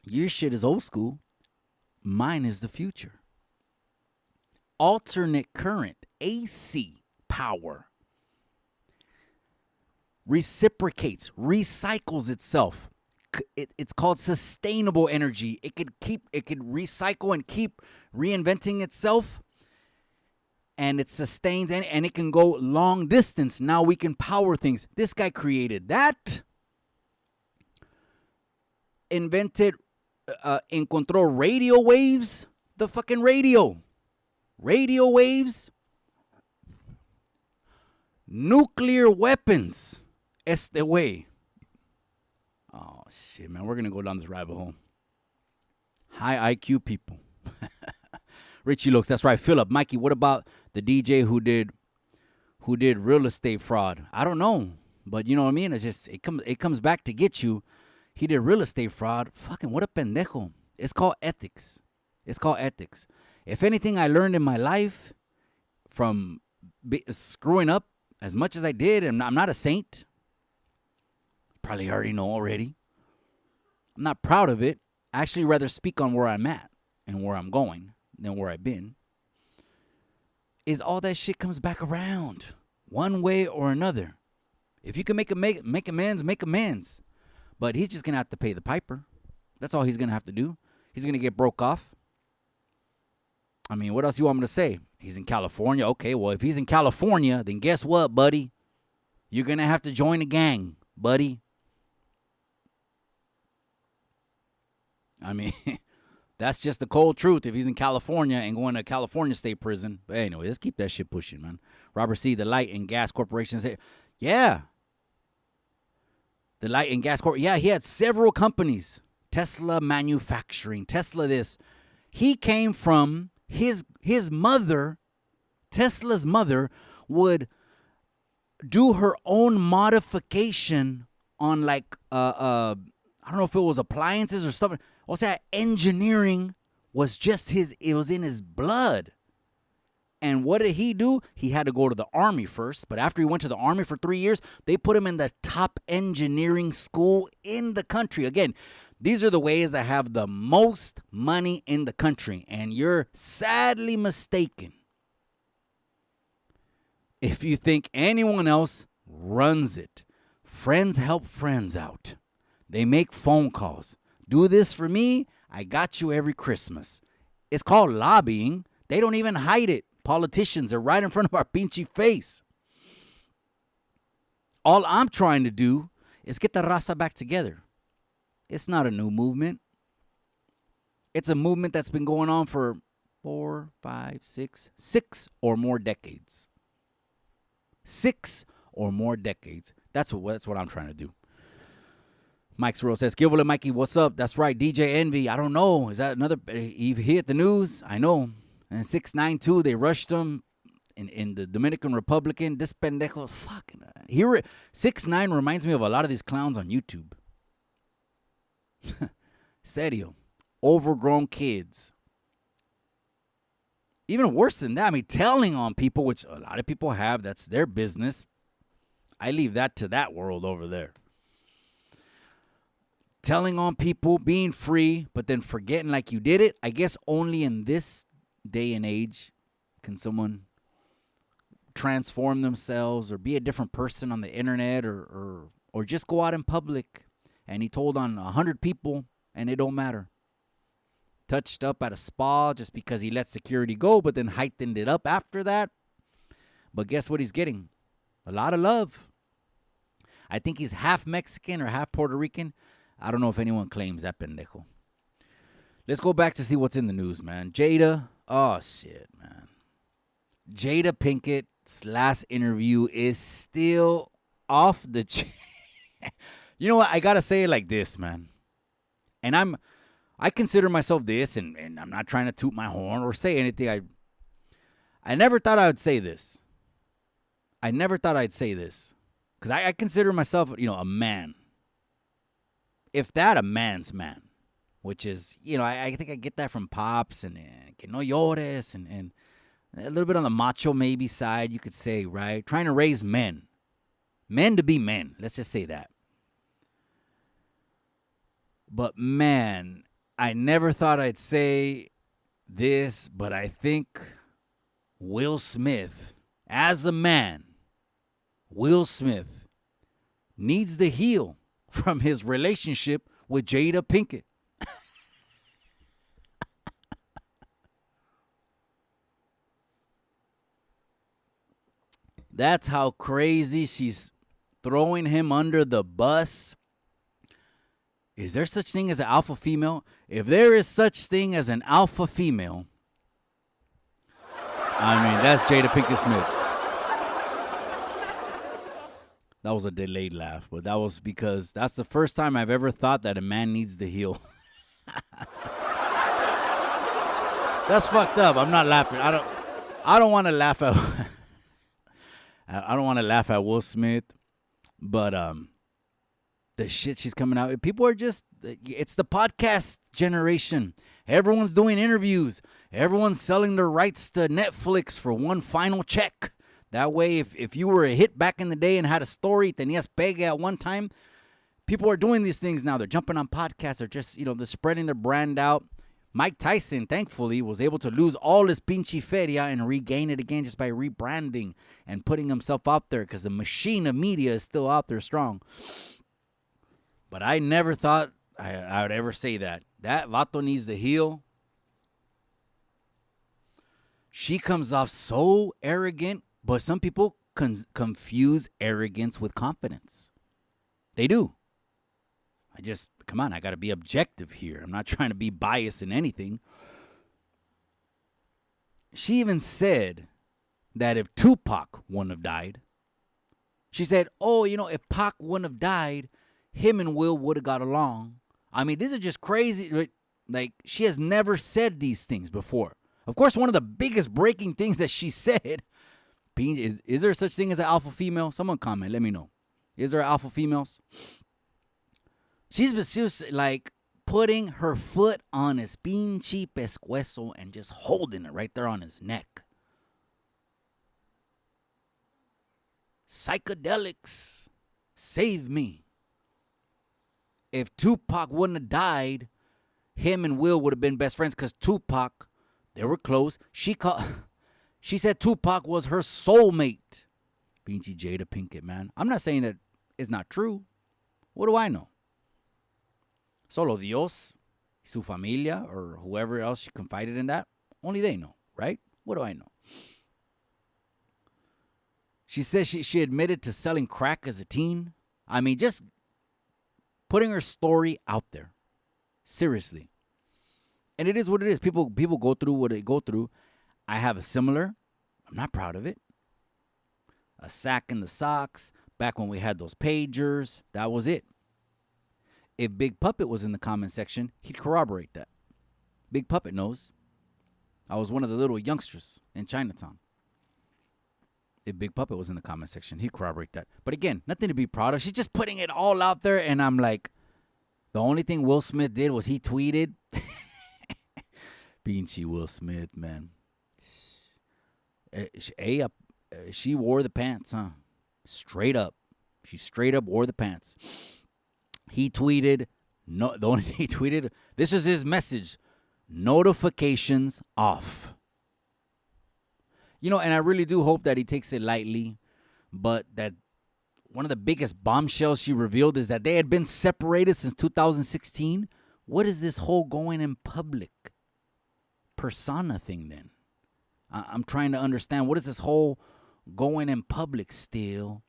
"Your shit is old school. Mine is the future." Alternate current, AC power, reciprocates, recycles itself. It's called sustainable energy. It could recycle and keep reinventing itself, and it sustains, and it can go long distance. Now we can power things. This guy created that. Invented, encontró radio waves, the fucking radio waves, nuclear weapons, este way. Oh shit, man, we're gonna go down this rabbit hole. High IQ people. Richie looks, that's right. Philip, Mikey, what about the DJ who did real estate fraud? I don't know, but you know what I mean. It's just it comes back to get you. He did real estate fraud. Fucking what a pendejo. It's called ethics. If anything I learned in my life from screwing up as much as I did, and I'm not a saint. Probably already know already. I'm not proud of it. I actually rather speak on where I'm at and where I'm going than where I've been. Is all that shit comes back around one way or another. If you can make amends, make amends. But he's just going to have to pay the piper. That's all he's going to have to do. He's going to get broke off. I mean, what else you want me to say? He's in California. Okay, well, if he's in California, then guess what, buddy? You're going to have to join the gang, buddy. I mean, that's just the cold truth. If he's in California and going to California State Prison. But anyway, let's keep that shit pushing, man. Robert C., the Light and Gas Corporation said, yeah. The Light and Gas Corp. Yeah, he had several companies. Tesla Manufacturing. Tesla this. He came from his mother. Tesla's mother would do her own modification on like I don't know if it was appliances or something. What's that? Engineering was just it was in his blood. And what did he do? He had to go to the Army first. But after he went to the Army for 3 years, they put him in the top engineering school in the country. Again, these are the ways that have the most money in the country. And you're sadly mistaken if you think anyone else runs it. Friends help friends out. They make phone calls. Do this for me, I got you every Christmas. It's called lobbying. They don't even hide it. Politicians are right in front of our pinchy face. All I'm trying to do is get the raza back together. It's not a new movement. It's a movement that's been going on for 4, 5, 6 or more decades. 6 or more decades. That's what I'm trying to do. Mike Sorrell says, "Gilville, Mikey, what's up?" That's right, DJ Envy. I don't know. Is that another? He hit the news. I know. And 692, they rushed him in the Dominican Republic. This pendejo, fucking. 6ix9ine reminds me of a lot of these clowns on YouTube. Serio. Overgrown kids. Even worse than that, I mean, telling on people, which a lot of people have, that's their business. I leave that to that world over there. Telling on people, being free, but then forgetting like you did it. I guess only in this day and age can someone transform themselves or be a different person on the internet or or just go out in public. And he told on 100 people, and it don't matter. Touched up at a spa just because he let security go, but then heightened it up after that. But guess what he's getting? A lot of love. I think he's half Mexican or half Puerto Rican. I don't know if anyone claims that pendejo. Let's go back to see what's in the news, man. Jada. Oh, shit, man. Jada Pinkett's last interview is still off the chain. You know what? I got to say it like this, man. And I consider myself this, and I'm not trying to toot my horn or say anything. I never thought I would say this. Because I consider myself, a man. If that, a man's man. Which is, I think I get that from Pops and que no llores and a little bit on the macho maybe side, you could say, right? Trying to raise men. Men to be men. Let's just say that. But man, I never thought I'd say this, but I think Will Smith, as a man, Will Smith needs to heal from his relationship with Jada Pinkett. That's how crazy she's throwing him under the bus. Is there such thing as an alpha female? If there is such thing as an alpha female, that's Jada Pinkett Smith. That was a delayed laugh, but that was because that's the first time I've ever thought that a man needs to heal. That's fucked up. I'm not laughing. I don't want to laugh at I don't want to laugh at Will Smith, but the shit she's coming out. People are just, it's the podcast generation. Everyone's doing interviews. Everyone's selling their rights to Netflix for one final check. That way, if you were a hit back in the day and had a story, tenías pegue at one time, people are doing these things now. They're jumping on podcasts. They're just, they're spreading their brand out. Mike Tyson, thankfully, was able to lose all his pinche feria and regain it again just by rebranding and putting himself out there because the machine of media is still out there strong. But I never thought I would ever say that. That vato needs to heal. She comes off so arrogant, but some people confuse arrogance with confidence. They do. Come on, I got to be objective here. I'm not trying to be biased in anything. She even said that if Tupac wouldn't have died, she said, if Pac wouldn't have died, him and Will would have got along. These are just crazy. Like, she has never said these things before. Of course, one of the biggest breaking things that she said, is there such thing as an alpha female? Someone comment, let me know. Is there alpha females? She was like putting her foot on his pinche pescuezo and just holding it right there on his neck. Psychedelics, save me. If Tupac wouldn't have died, him and Will would have been best friends because Tupac, they were close. She said Tupac was her soulmate. Pinche Jada Pinkett, man. I'm not saying that it's not true. What do I know? Solo Dios, su familia, or whoever else she confided in that. Only they know, right? What do I know? She says she admitted to selling crack as a teen. Just putting her story out there. Seriously. And it is what it is. People go through what they go through. I have a similar. I'm not proud of it. A sack in the socks. Back when we had those pagers. That was it. If Big Puppet was in the comment section, he'd corroborate that. Big Puppet knows. I was one of the little youngsters in Chinatown. If Big Puppet was in the comment section, he'd corroborate that. But again, nothing to be proud of. She's just putting it all out there, and I'm like, the only thing Will Smith did was he tweeted. Pinche Will Smith, man. She wore the pants, huh? Straight up. She straight up wore the pants. He tweeted, this is his message, notifications off. And I really do hope that he takes it lightly, but that one of the biggest bombshells she revealed is that they had been separated since 2016. What is this whole going in public persona thing then? I'm trying to understand. What is this whole going in public still?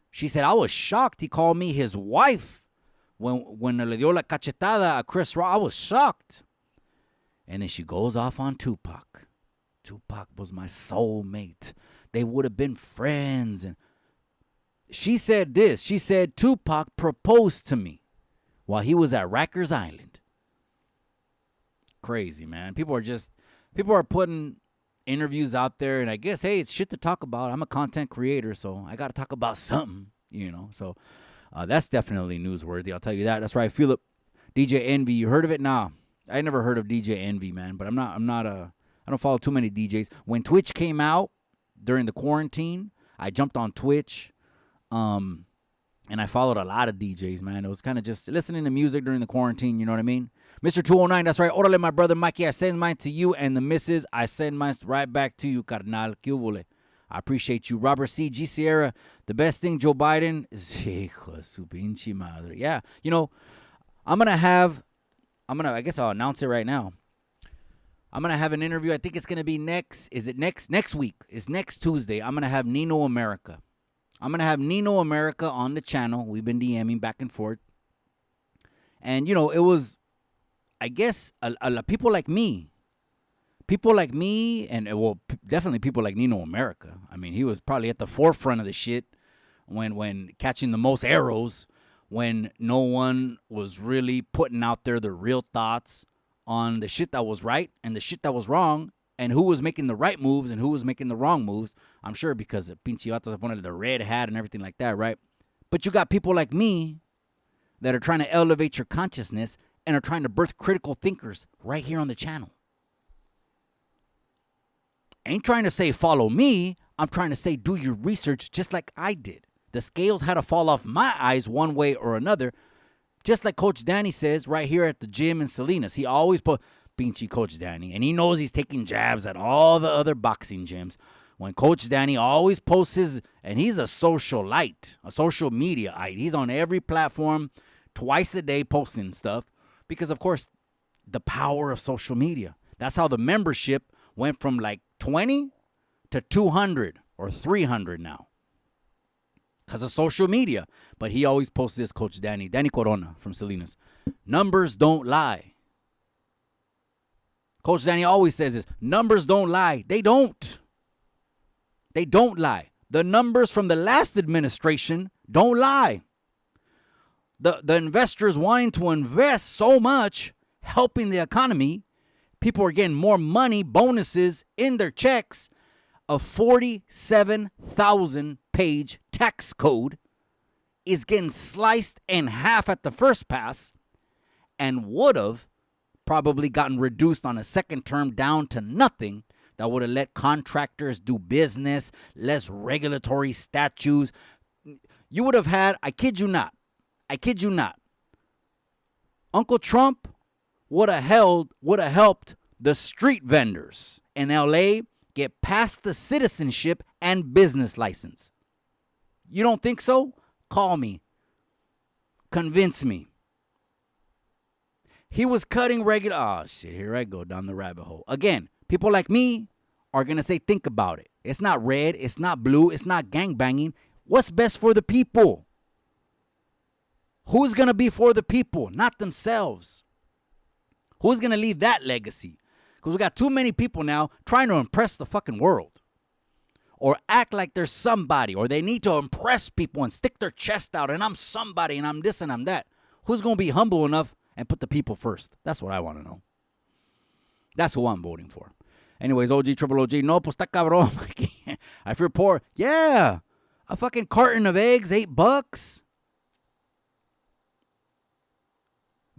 She said, I was shocked. He called me his wife when le dio la cachetada a Chris Rock. I was shocked. And then she goes off on Tupac. Tupac was my soulmate. They would have been friends. And she said this. She said, Tupac proposed to me while he was at Rikers Island. Crazy, man. People are putting interviews out there, and I guess, hey, it's shit to talk about. I'm a content creator, so I got to talk about something, So that's definitely newsworthy. I'll tell you that. That's right. Philip, DJ Envy. You heard of it? Nah, I never heard of DJ Envy, man. But I don't follow too many DJs. When Twitch came out during the quarantine, I jumped on Twitch, and I followed a lot of DJs, man. It was kind of just listening to music during the quarantine, you know what I mean? Mr. 209, that's right. Orale, my brother Mikey, I send mine to you, and the missus, I send mine right back to you, carnal. ¿Qué hubole? I appreciate you. Robert C. G. Sierra, the best thing Joe Biden is, hijo de su pinche madre. Yeah, I guess I'll announce it right now. I'm going to have an interview. I think it's going to be next week. It's next Tuesday. I'm going to have Nino America. I'm going to have Nino America on the channel. We've been DMing back and forth. And, it was, I guess, a people like me. People like me and, definitely people like Nino America. I mean, he was probably at the forefront of the shit when catching the most arrows, when no one was really putting out there the real thoughts on the shit that was right and the shit that was wrong, and who was making the right moves and who was making the wrong moves. I'm sure because the pinche vatos wanted the red hat and everything like that, right? But you got people like me that are trying to elevate your consciousness and are trying to birth critical thinkers right here on the channel. I ain't trying to say follow me. I'm trying to say do your research just like I did. The scales had to fall off my eyes one way or another. Just like Coach Danny says right here at the gym in Salinas. He always put pinchy Coach Danny. And he knows he's taking jabs at all the other boxing gyms. When Coach Danny always posts his, and he's a socialite, a social mediaite. He's on every platform twice a day posting stuff. Because, of course, the power of social media. That's how the membership went from like 20 to 200 or 300 now. Because of social media. But he always posts this, Coach Danny Corona from Salinas. Numbers don't lie. Coach Danny always says this. Numbers don't lie. They don't. They don't lie. The numbers from the last administration don't lie. The investors wanting to invest so much, helping the economy, people are getting more money, bonuses in their checks. A 47,000-page tax code is getting sliced in half at the first pass and would have probably gotten reduced on a second term down to nothing. That would have let contractors do business, less regulatory statutes. You would have had, I kid you not, Uncle Trump would have helped the street vendors in LA get past the citizenship and business license. You don't think so? Call me. Convince me. He was cutting regular. Oh, shit, here I go down the rabbit hole. Again, people like me are going to say, think about it. It's not red. It's not blue. It's not gangbanging. What's best for the people? Who's going to be for the people, not themselves? Who's going to leave that legacy? Because we got too many people now trying to impress the fucking world. Or act like they're somebody. Or they need to impress people and stick their chest out. And I'm somebody and I'm this and I'm that. Who's going to be humble enough and put the people first? That's what I want to know. That's who I'm voting for. Anyways, OG, triple OG. No, pues está cabrón. I feel poor. Yeah. A fucking carton of eggs, $8.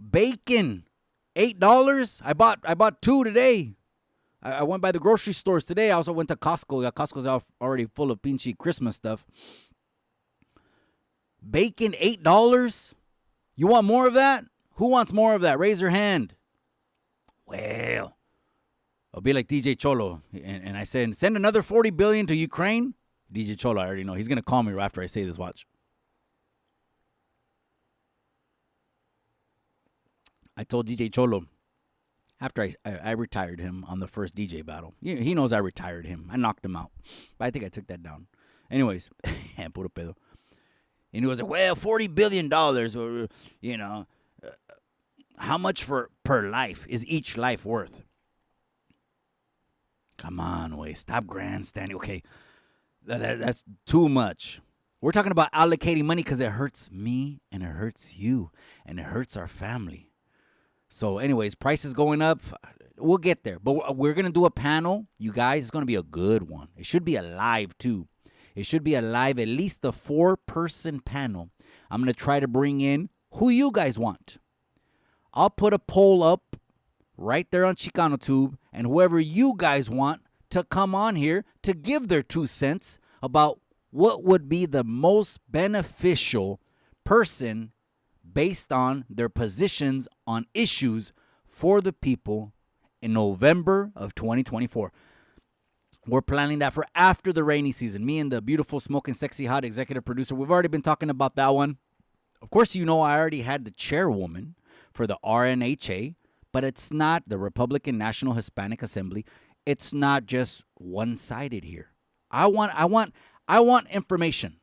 Bacon, $8. I bought 2 today. I went by the grocery stores today. I also went to Costco. Yeah, Costco's already full of pinchy Christmas stuff. Bacon, $8. You want more of that? Who wants more of that? Raise your hand. Well, I'll be like DJ Cholo. And I said, send another $40 billion to Ukraine. DJ Cholo, I already know. He's going to call me right after I say this. Watch. I told DJ Cholo after I retired him on the first DJ battle. He knows I retired him. I knocked him out. But I think I took that down. Anyways, puro pedo. And he was like, well, $40 billion, or, how much per life is each life worth? Come on, wait, stop grandstanding. Okay, that's too much. We're talking about allocating money because it hurts me and it hurts you and it hurts our family. So anyways, prices going up. We'll get there. But we're going to do a panel. You guys, it's going to be a good one. It should be a live too. It should be a live, at least a 4-person panel. I'm going to try to bring in who you guys want. I'll put a poll up right there on Chicano Tube, and whoever you guys want to come on here to give their 2 cents about what would be the most beneficial person based on their positions on issues for the people in November of 2024. We're planning that for after the rainy season. Me and the beautiful, smoking, sexy, hot executive producer, we've already been talking about that one. Of course, I already had the chairwoman for the RNHA, but it's not the Republican National Hispanic Assembly. It's not just one-sided here. I want information,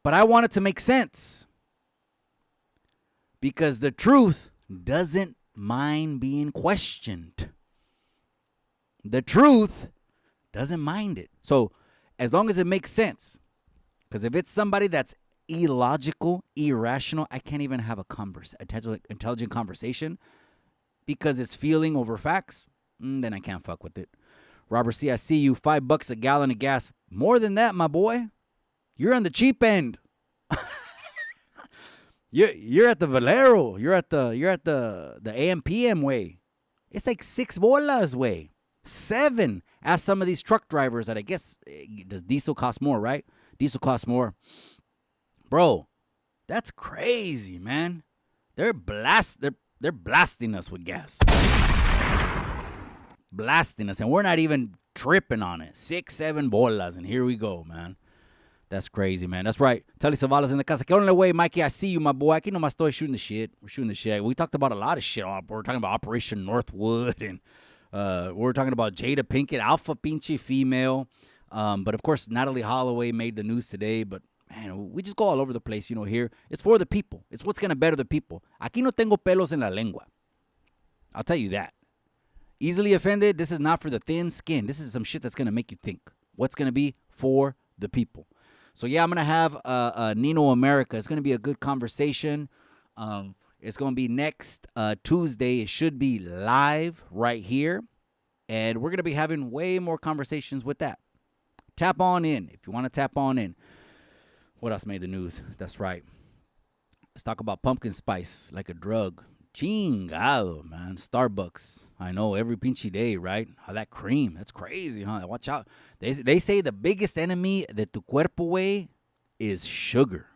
but I want it to make sense, because the truth doesn't mind being questioned. The truth doesn't mind it. So as long as it makes sense, because if it's somebody that's illogical, irrational, I can't even have a intelligent conversation because it's feeling over facts, then I can't fuck with it. Robert C., I see you. $5 a gallon of gas. More than that, my boy. You're on the cheap end. You're at the Valero. You're at the AM/PM way. It's like 6 bolas way. 7. Ask some of these truck drivers that I guess, does diesel cost more, right? Diesel costs more. Bro, that's crazy, man. They're blasting us with gas. Blasting us, and we're not even tripping on it. 6, 7 bolas, and here we go, man. That's crazy, man. That's right. Telly Savalas in the casa. Que only way, Mikey, I see you, my boy. Aquí nomás estoy shooting the shit. We're shooting the shit. We talked about a lot of shit. We're talking about Operation Northwood, and we're talking about Jada Pinkett, alpha pinche female. But, of course, Natalie Holloway made the news today. But, man, we just go all over the place, here. It's for the people. It's what's going to better the people. Aquí no tengo pelos en la lengua. I'll tell you that. Easily offended, this is not for the thin skin. This is some shit that's going to make you think. What's going to be for the people. So, yeah, I'm going to have Nino America. It's going to be a good conversation. It's going to be next Tuesday. It should be live right here. And we're going to be having way more conversations with that. Tap on in if you want to tap on in. What else made the news? That's right. Let's talk about pumpkin spice like a drug. Chingado, man. Starbucks. I know, every pinchy day, right? How that cream. That's crazy, huh? Watch out. They say the biggest enemy de tu cuerpo way is sugar.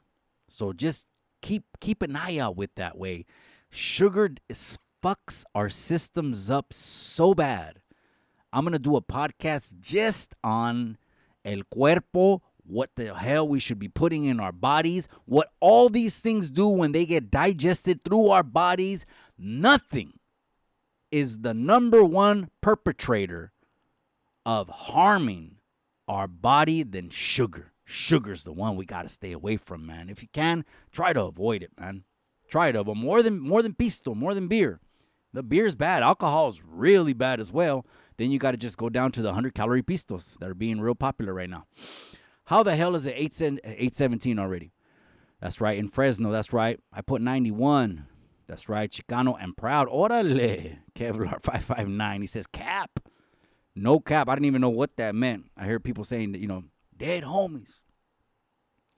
So just keep an eye out with that way. Sugar fucks our systems up so bad. I'm going to do a podcast just on el cuerpo, what the hell we should be putting in our bodies, what all these things do when they get digested through our bodies. Nothing is the number one perpetrator of harming our body than sugar. Sugar's the one we got to stay away from, man. If you can, try to avoid it, man. Try to, but more than pisto, more than beer. The beer's bad. Alcohol is really bad as well. Then you got to just go down to the 100-calorie pistos that are being real popular right now. How the hell is it 817 already? That's right. In Fresno, that's right. I put 91. That's right. Chicano and proud. Orale. Kevlar 559. He says cap. No cap. I didn't even know what that meant. I hear people saying that, dead homies.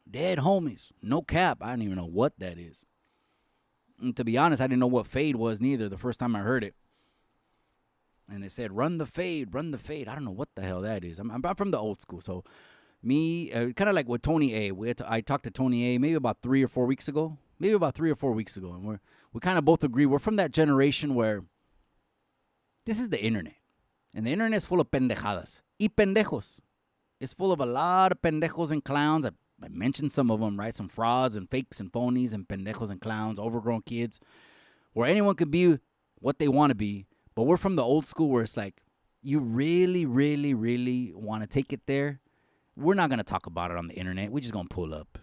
Dead homies. No cap. I didn't even know what that is. And to be honest, I didn't know what fade was neither the first time I heard it. And they said, run the fade, run the fade. I don't know what the hell that is. I'm from the old school. So me, kind of like with Tony A. I talked to Tony A. maybe about 3 or 4 weeks ago. And we kind of both agree. We're from that generation where this is the internet. And the internet is full of pendejadas. Y pendejos. It's full of a lot of pendejos and clowns. I mentioned some of them, right? Some frauds and fakes and phonies and pendejos and clowns, overgrown kids. where anyone could be what they want to be. But we're from the old school where it's like, you really, really, really want to take it there. We're not going to talk about it on the internet. We're just going to pull up.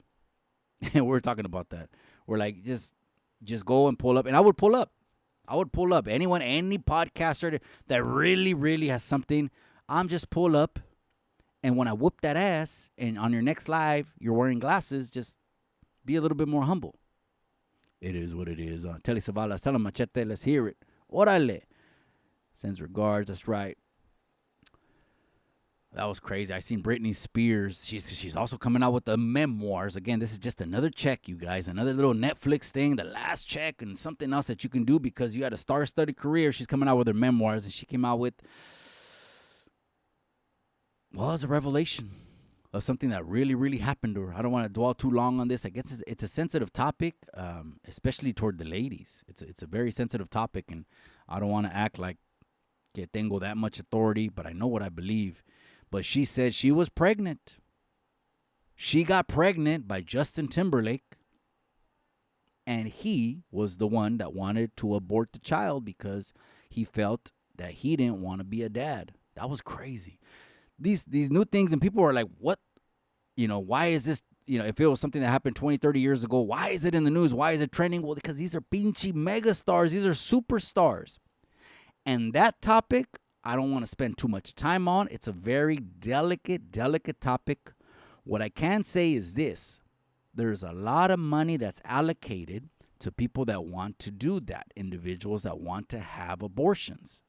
And we're talking about that. We're like, just go and pull up. And I would pull up. Anyone, any podcaster that really, really has something, I'm just pull up. And when I whoop that ass, and on your next live, you're wearing glasses, just be a little bit more humble. It is what it is. Telly Savalas, tell him Machete, let's hear it. Orale. Sends regards, that's right. That was crazy. I seen Britney Spears. She's also coming out with the memoirs. Again, this is just another check, you guys. Another little Netflix thing, the last check, and something else that you can do because you had a star-studded career. She's coming out with her memoirs, and she came out with, well, it's a revelation of something that really, really happened to her. I don't want to dwell too long on this. I guess it's a sensitive topic, especially toward the ladies. It's a very sensitive topic, and I don't want to act like que tengo that much authority, but I know what I believe. But she said she was pregnant. She got pregnant by Justin Timberlake, and he was the one that wanted to abort the child because he felt that he didn't want to be a dad. That was crazy. These new things, and people are like, what? Why is this? If it was something that happened 20, 30 years ago, why is it in the news? Why is it trending? Well, because these are pinche megastars. These are superstars. And that topic, I don't want to spend too much time on. It's a very delicate topic. What I can say is this. There's a lot of money that's allocated to people that want to do that, individuals that want to have abortions.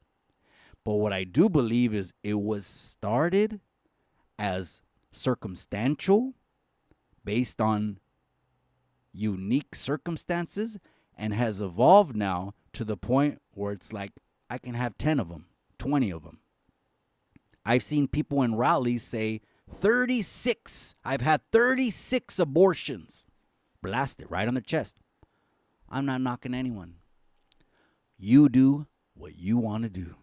But what I do believe is it was started as circumstantial, based on unique circumstances, and has evolved now to the point where it's like, I can have 10 of them. 20 of them. I've seen people in rallies say 36. I've had 36 abortions. Blast it right on their chest. I'm not knocking anyone. You do what you want to do.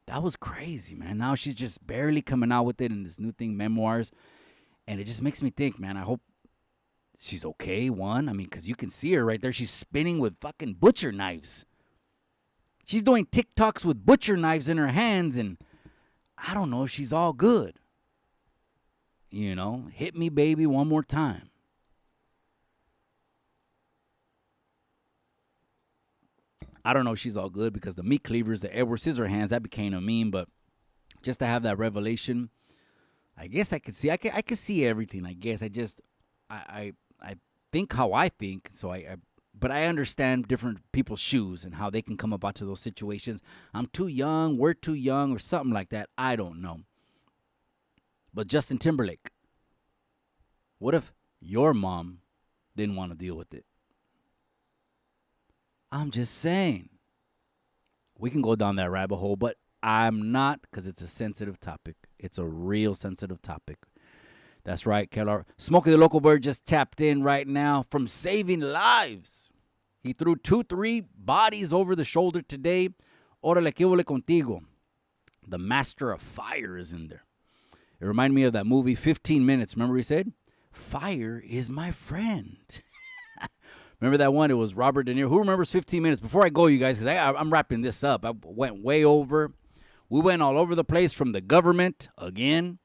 That was crazy, man. Now she's just barely coming out with it in this new thing, memoirs. And it just makes me think, man, I hope she's okay, one. I mean, because you can see her right there. She's spinning with fucking butcher knives. She's doing TikToks with butcher knives in her hands, and I don't know if she's all good. Hit me, baby, one more time. I don't know if she's all good because the meat cleavers, the Edward Scissorhands, that became a meme, but just to have that revelation, I guess I could see. I could see everything, I guess. I think how I think, so but I understand different people's shoes and how they can come about to those situations. I'm too young, we're too young, or something like that. I don't know. But Justin Timberlake, what if your mom didn't want to deal with it? I'm just saying. We can go down that rabbit hole, but I'm not, because it's a sensitive topic. It's a real sensitive topic. That's right, Keller. Smokey the Local Bird just tapped in right now from Saving Lives. He threw 2-3 bodies over the shoulder today. Órale, qué huele contigo. The Master of Fire is in there. It reminded me of that movie, 15 Minutes. Remember he said, fire is my friend. Remember that one? It was Robert De Niro. Who remembers 15 Minutes? Before I go, you guys, because I'm wrapping this up. I went way over. We went all over the place, from the government, again,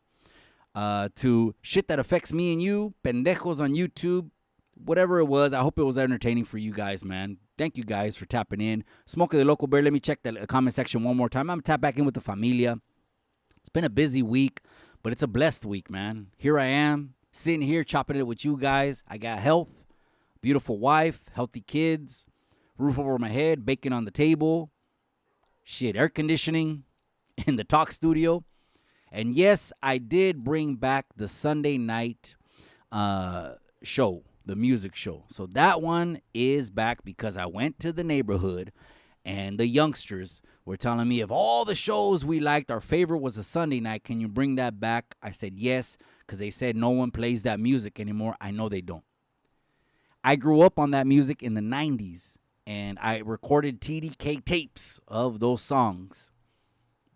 to shit that affects me and you, pendejos on YouTube, whatever it was. I hope it was entertaining for you guys, man. Thank you guys for tapping in. Smokey the Local Bear, let me check the comment section one more time. I'm going to tap back in with the familia. It's been a busy week, but it's a blessed week, man. Here I am, sitting here, chopping it with you guys. I got health, beautiful wife, healthy kids, roof over my head, bacon on the table, shit, air conditioning in the talk studio. And yes, I did bring back the Sunday night show, the music show. So that one is back because I went to the neighborhood and the youngsters were telling me, of all the shows we liked, our favorite was a Sunday night. Can you bring that back? I said yes, because they said no one plays that music anymore. I know they don't. I grew up on that music in the 90s, and I recorded TDK tapes of those songs.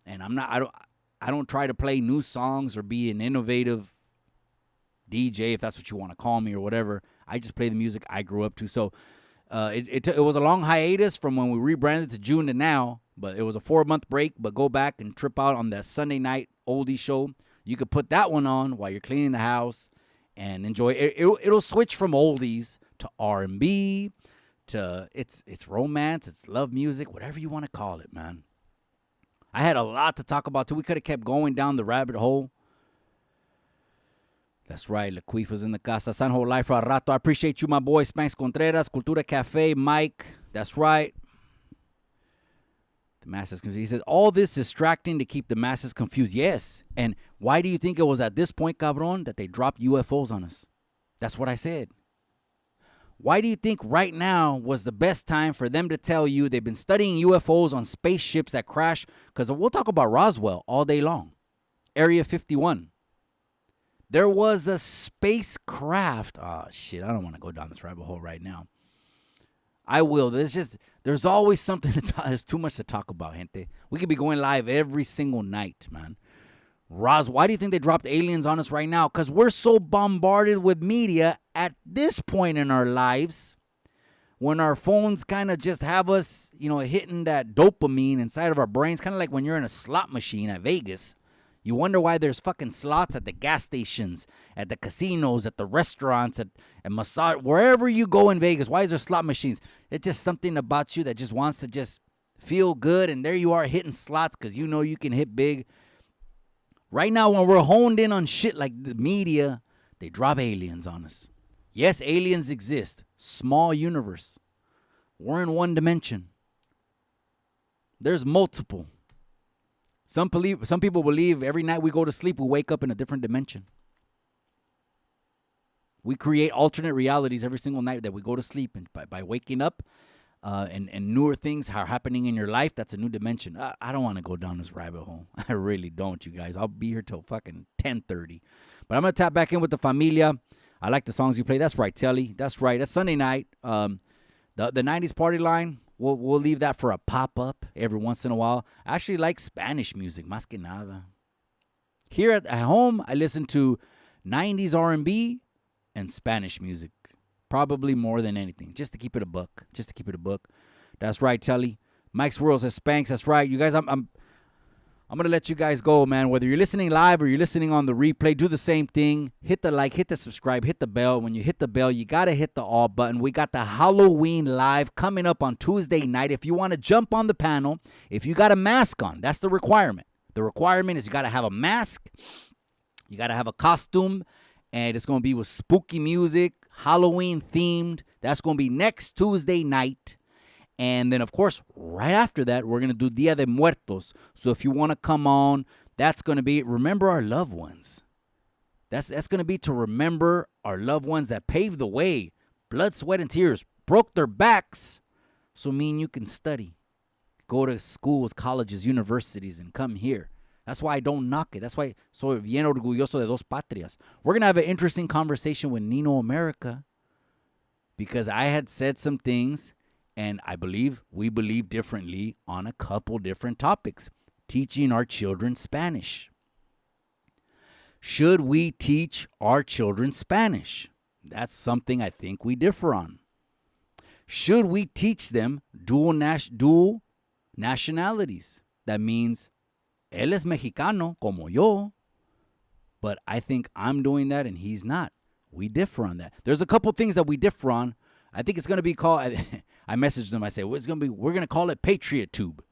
And I don't try to play new songs or be an innovative DJ, if that's what you want to call me or whatever. I just play the music I grew up to. So It was a long hiatus from when we rebranded to June to now, but it was a 4-month break. But go back and trip out on that Sunday night oldie show. You could put that one on while you're cleaning the house and enjoy it. It'll switch from oldies to R&B to it's romance, it's love music, whatever you want to call it, man. I had a lot to talk about too. We could have kept going down the rabbit hole. That's right. Laquifa's in the casa. Sanjo Life for a rato. I appreciate you, my boy. Spanx Contreras, Cultura Cafe, Mike. That's right. The masses confused. He says, all this distracting to keep the masses confused. Yes. And why do you think it was at this point, cabron, that they dropped UFOs on us? That's what I said. Why do you think right now was the best time for them to tell you they've been studying UFOs on spaceships that crash? Because we'll talk about Roswell all day long. Area 51. There was a spacecraft. Oh, shit. I don't want to go down this rabbit hole right now. I will. There's always something to talk. There's too much to talk about, gente. We could be going live every single night, man. Why do you think they dropped aliens on us right now? Because we're so bombarded with media at this point in our lives when our phones kind of just have us, hitting that dopamine inside of our brains, kind of like when you're in a slot machine at Vegas. You wonder why there's fucking slots at the gas stations, at the casinos, at the restaurants, at massage, wherever you go in Vegas. Why is there slot machines? It's just something about you that just wants to just feel good. And there you are hitting slots because you know you can hit big. Right now, when we're honed in on shit like the media, they drop aliens on us. Yes, aliens exist. Small universe. We're in one dimension. There's multiple. Some people believe every night we go to sleep, we wake up in a different dimension. We create alternate realities every single night that we go to sleep. And by waking up and newer things are happening in your life, that's a new dimension. I don't want to go down this rabbit hole. I really don't, you guys. I'll be here till fucking 10:30. But I'm going to tap back in with the familia. I like the songs you play. That's right, Telly. That's right. That's Sunday night. The 90s party line. We'll leave that for a pop-up every once in a while. I actually like Spanish music, más que nada. Here at home, I listen to 90s R&B and Spanish music. Probably more than anything. Just to keep it a buck. That's right, Telly. Mike Swirls says Spanx. That's right. You guys, I'm going to let you guys go, man. Whether you're listening live or you're listening on the replay, do the same thing. Hit the like, hit the subscribe, hit the bell. When you hit the bell, you got to hit the all button. We got the Halloween live coming up on Tuesday night. If you want to jump on the panel, if you got a mask on, that's the requirement. The requirement is you got to have a mask. You got to have a costume. And it's going to be with spooky music, Halloween themed. That's going to be next Tuesday night. And then, of course, right after that, we're going to do Dia de Muertos. So if you want to come on, that's going to be, remember our loved ones. That's going to be to remember our loved ones that paved the way. Blood, sweat, and tears. Broke their backs. So me and you can study. Go to schools, colleges, universities, and come here. That's why I don't knock it. That's why soy bien orgulloso de dos patrias. We're going to have an interesting conversation with Nino America. Because I had said some things. And we believe differently on a couple different topics. Teaching our children Spanish. Should we teach our children Spanish? That's something I think we differ on. Should we teach them dual nationalities? That means, él es mexicano como yo, but I think I'm doing that and he's not. We differ on that. There's a couple things that we differ on. I think it's going to be called, I messaged them, I said, we're going to call it Patriot Tube.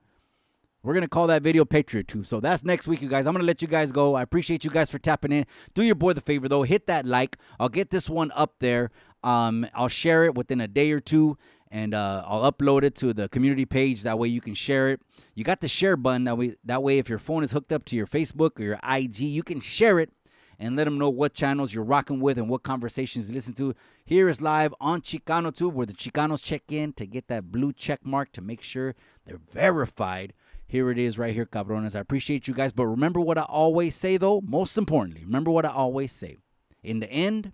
We're going to call that video Patriot Tube. So that's next week, you guys. I'm going to let you guys go. I appreciate you guys for tapping in. Do your boy the favor, though. Hit that like. I'll get this one up there. I'll share it within a day or two, and I'll upload it to the community page. That way you can share it. You got the share button. That way if your phone is hooked up to your Facebook or your IG, you can share it and let them know what channels you're rocking with and what conversations you listen to. Here is live on Chicano Tube, where the Chicanos check in to get that blue check mark to make sure they're verified. Here it is right here, cabrones. I appreciate you guys. But remember what I always say, though. Most importantly, remember what I always say. In the end,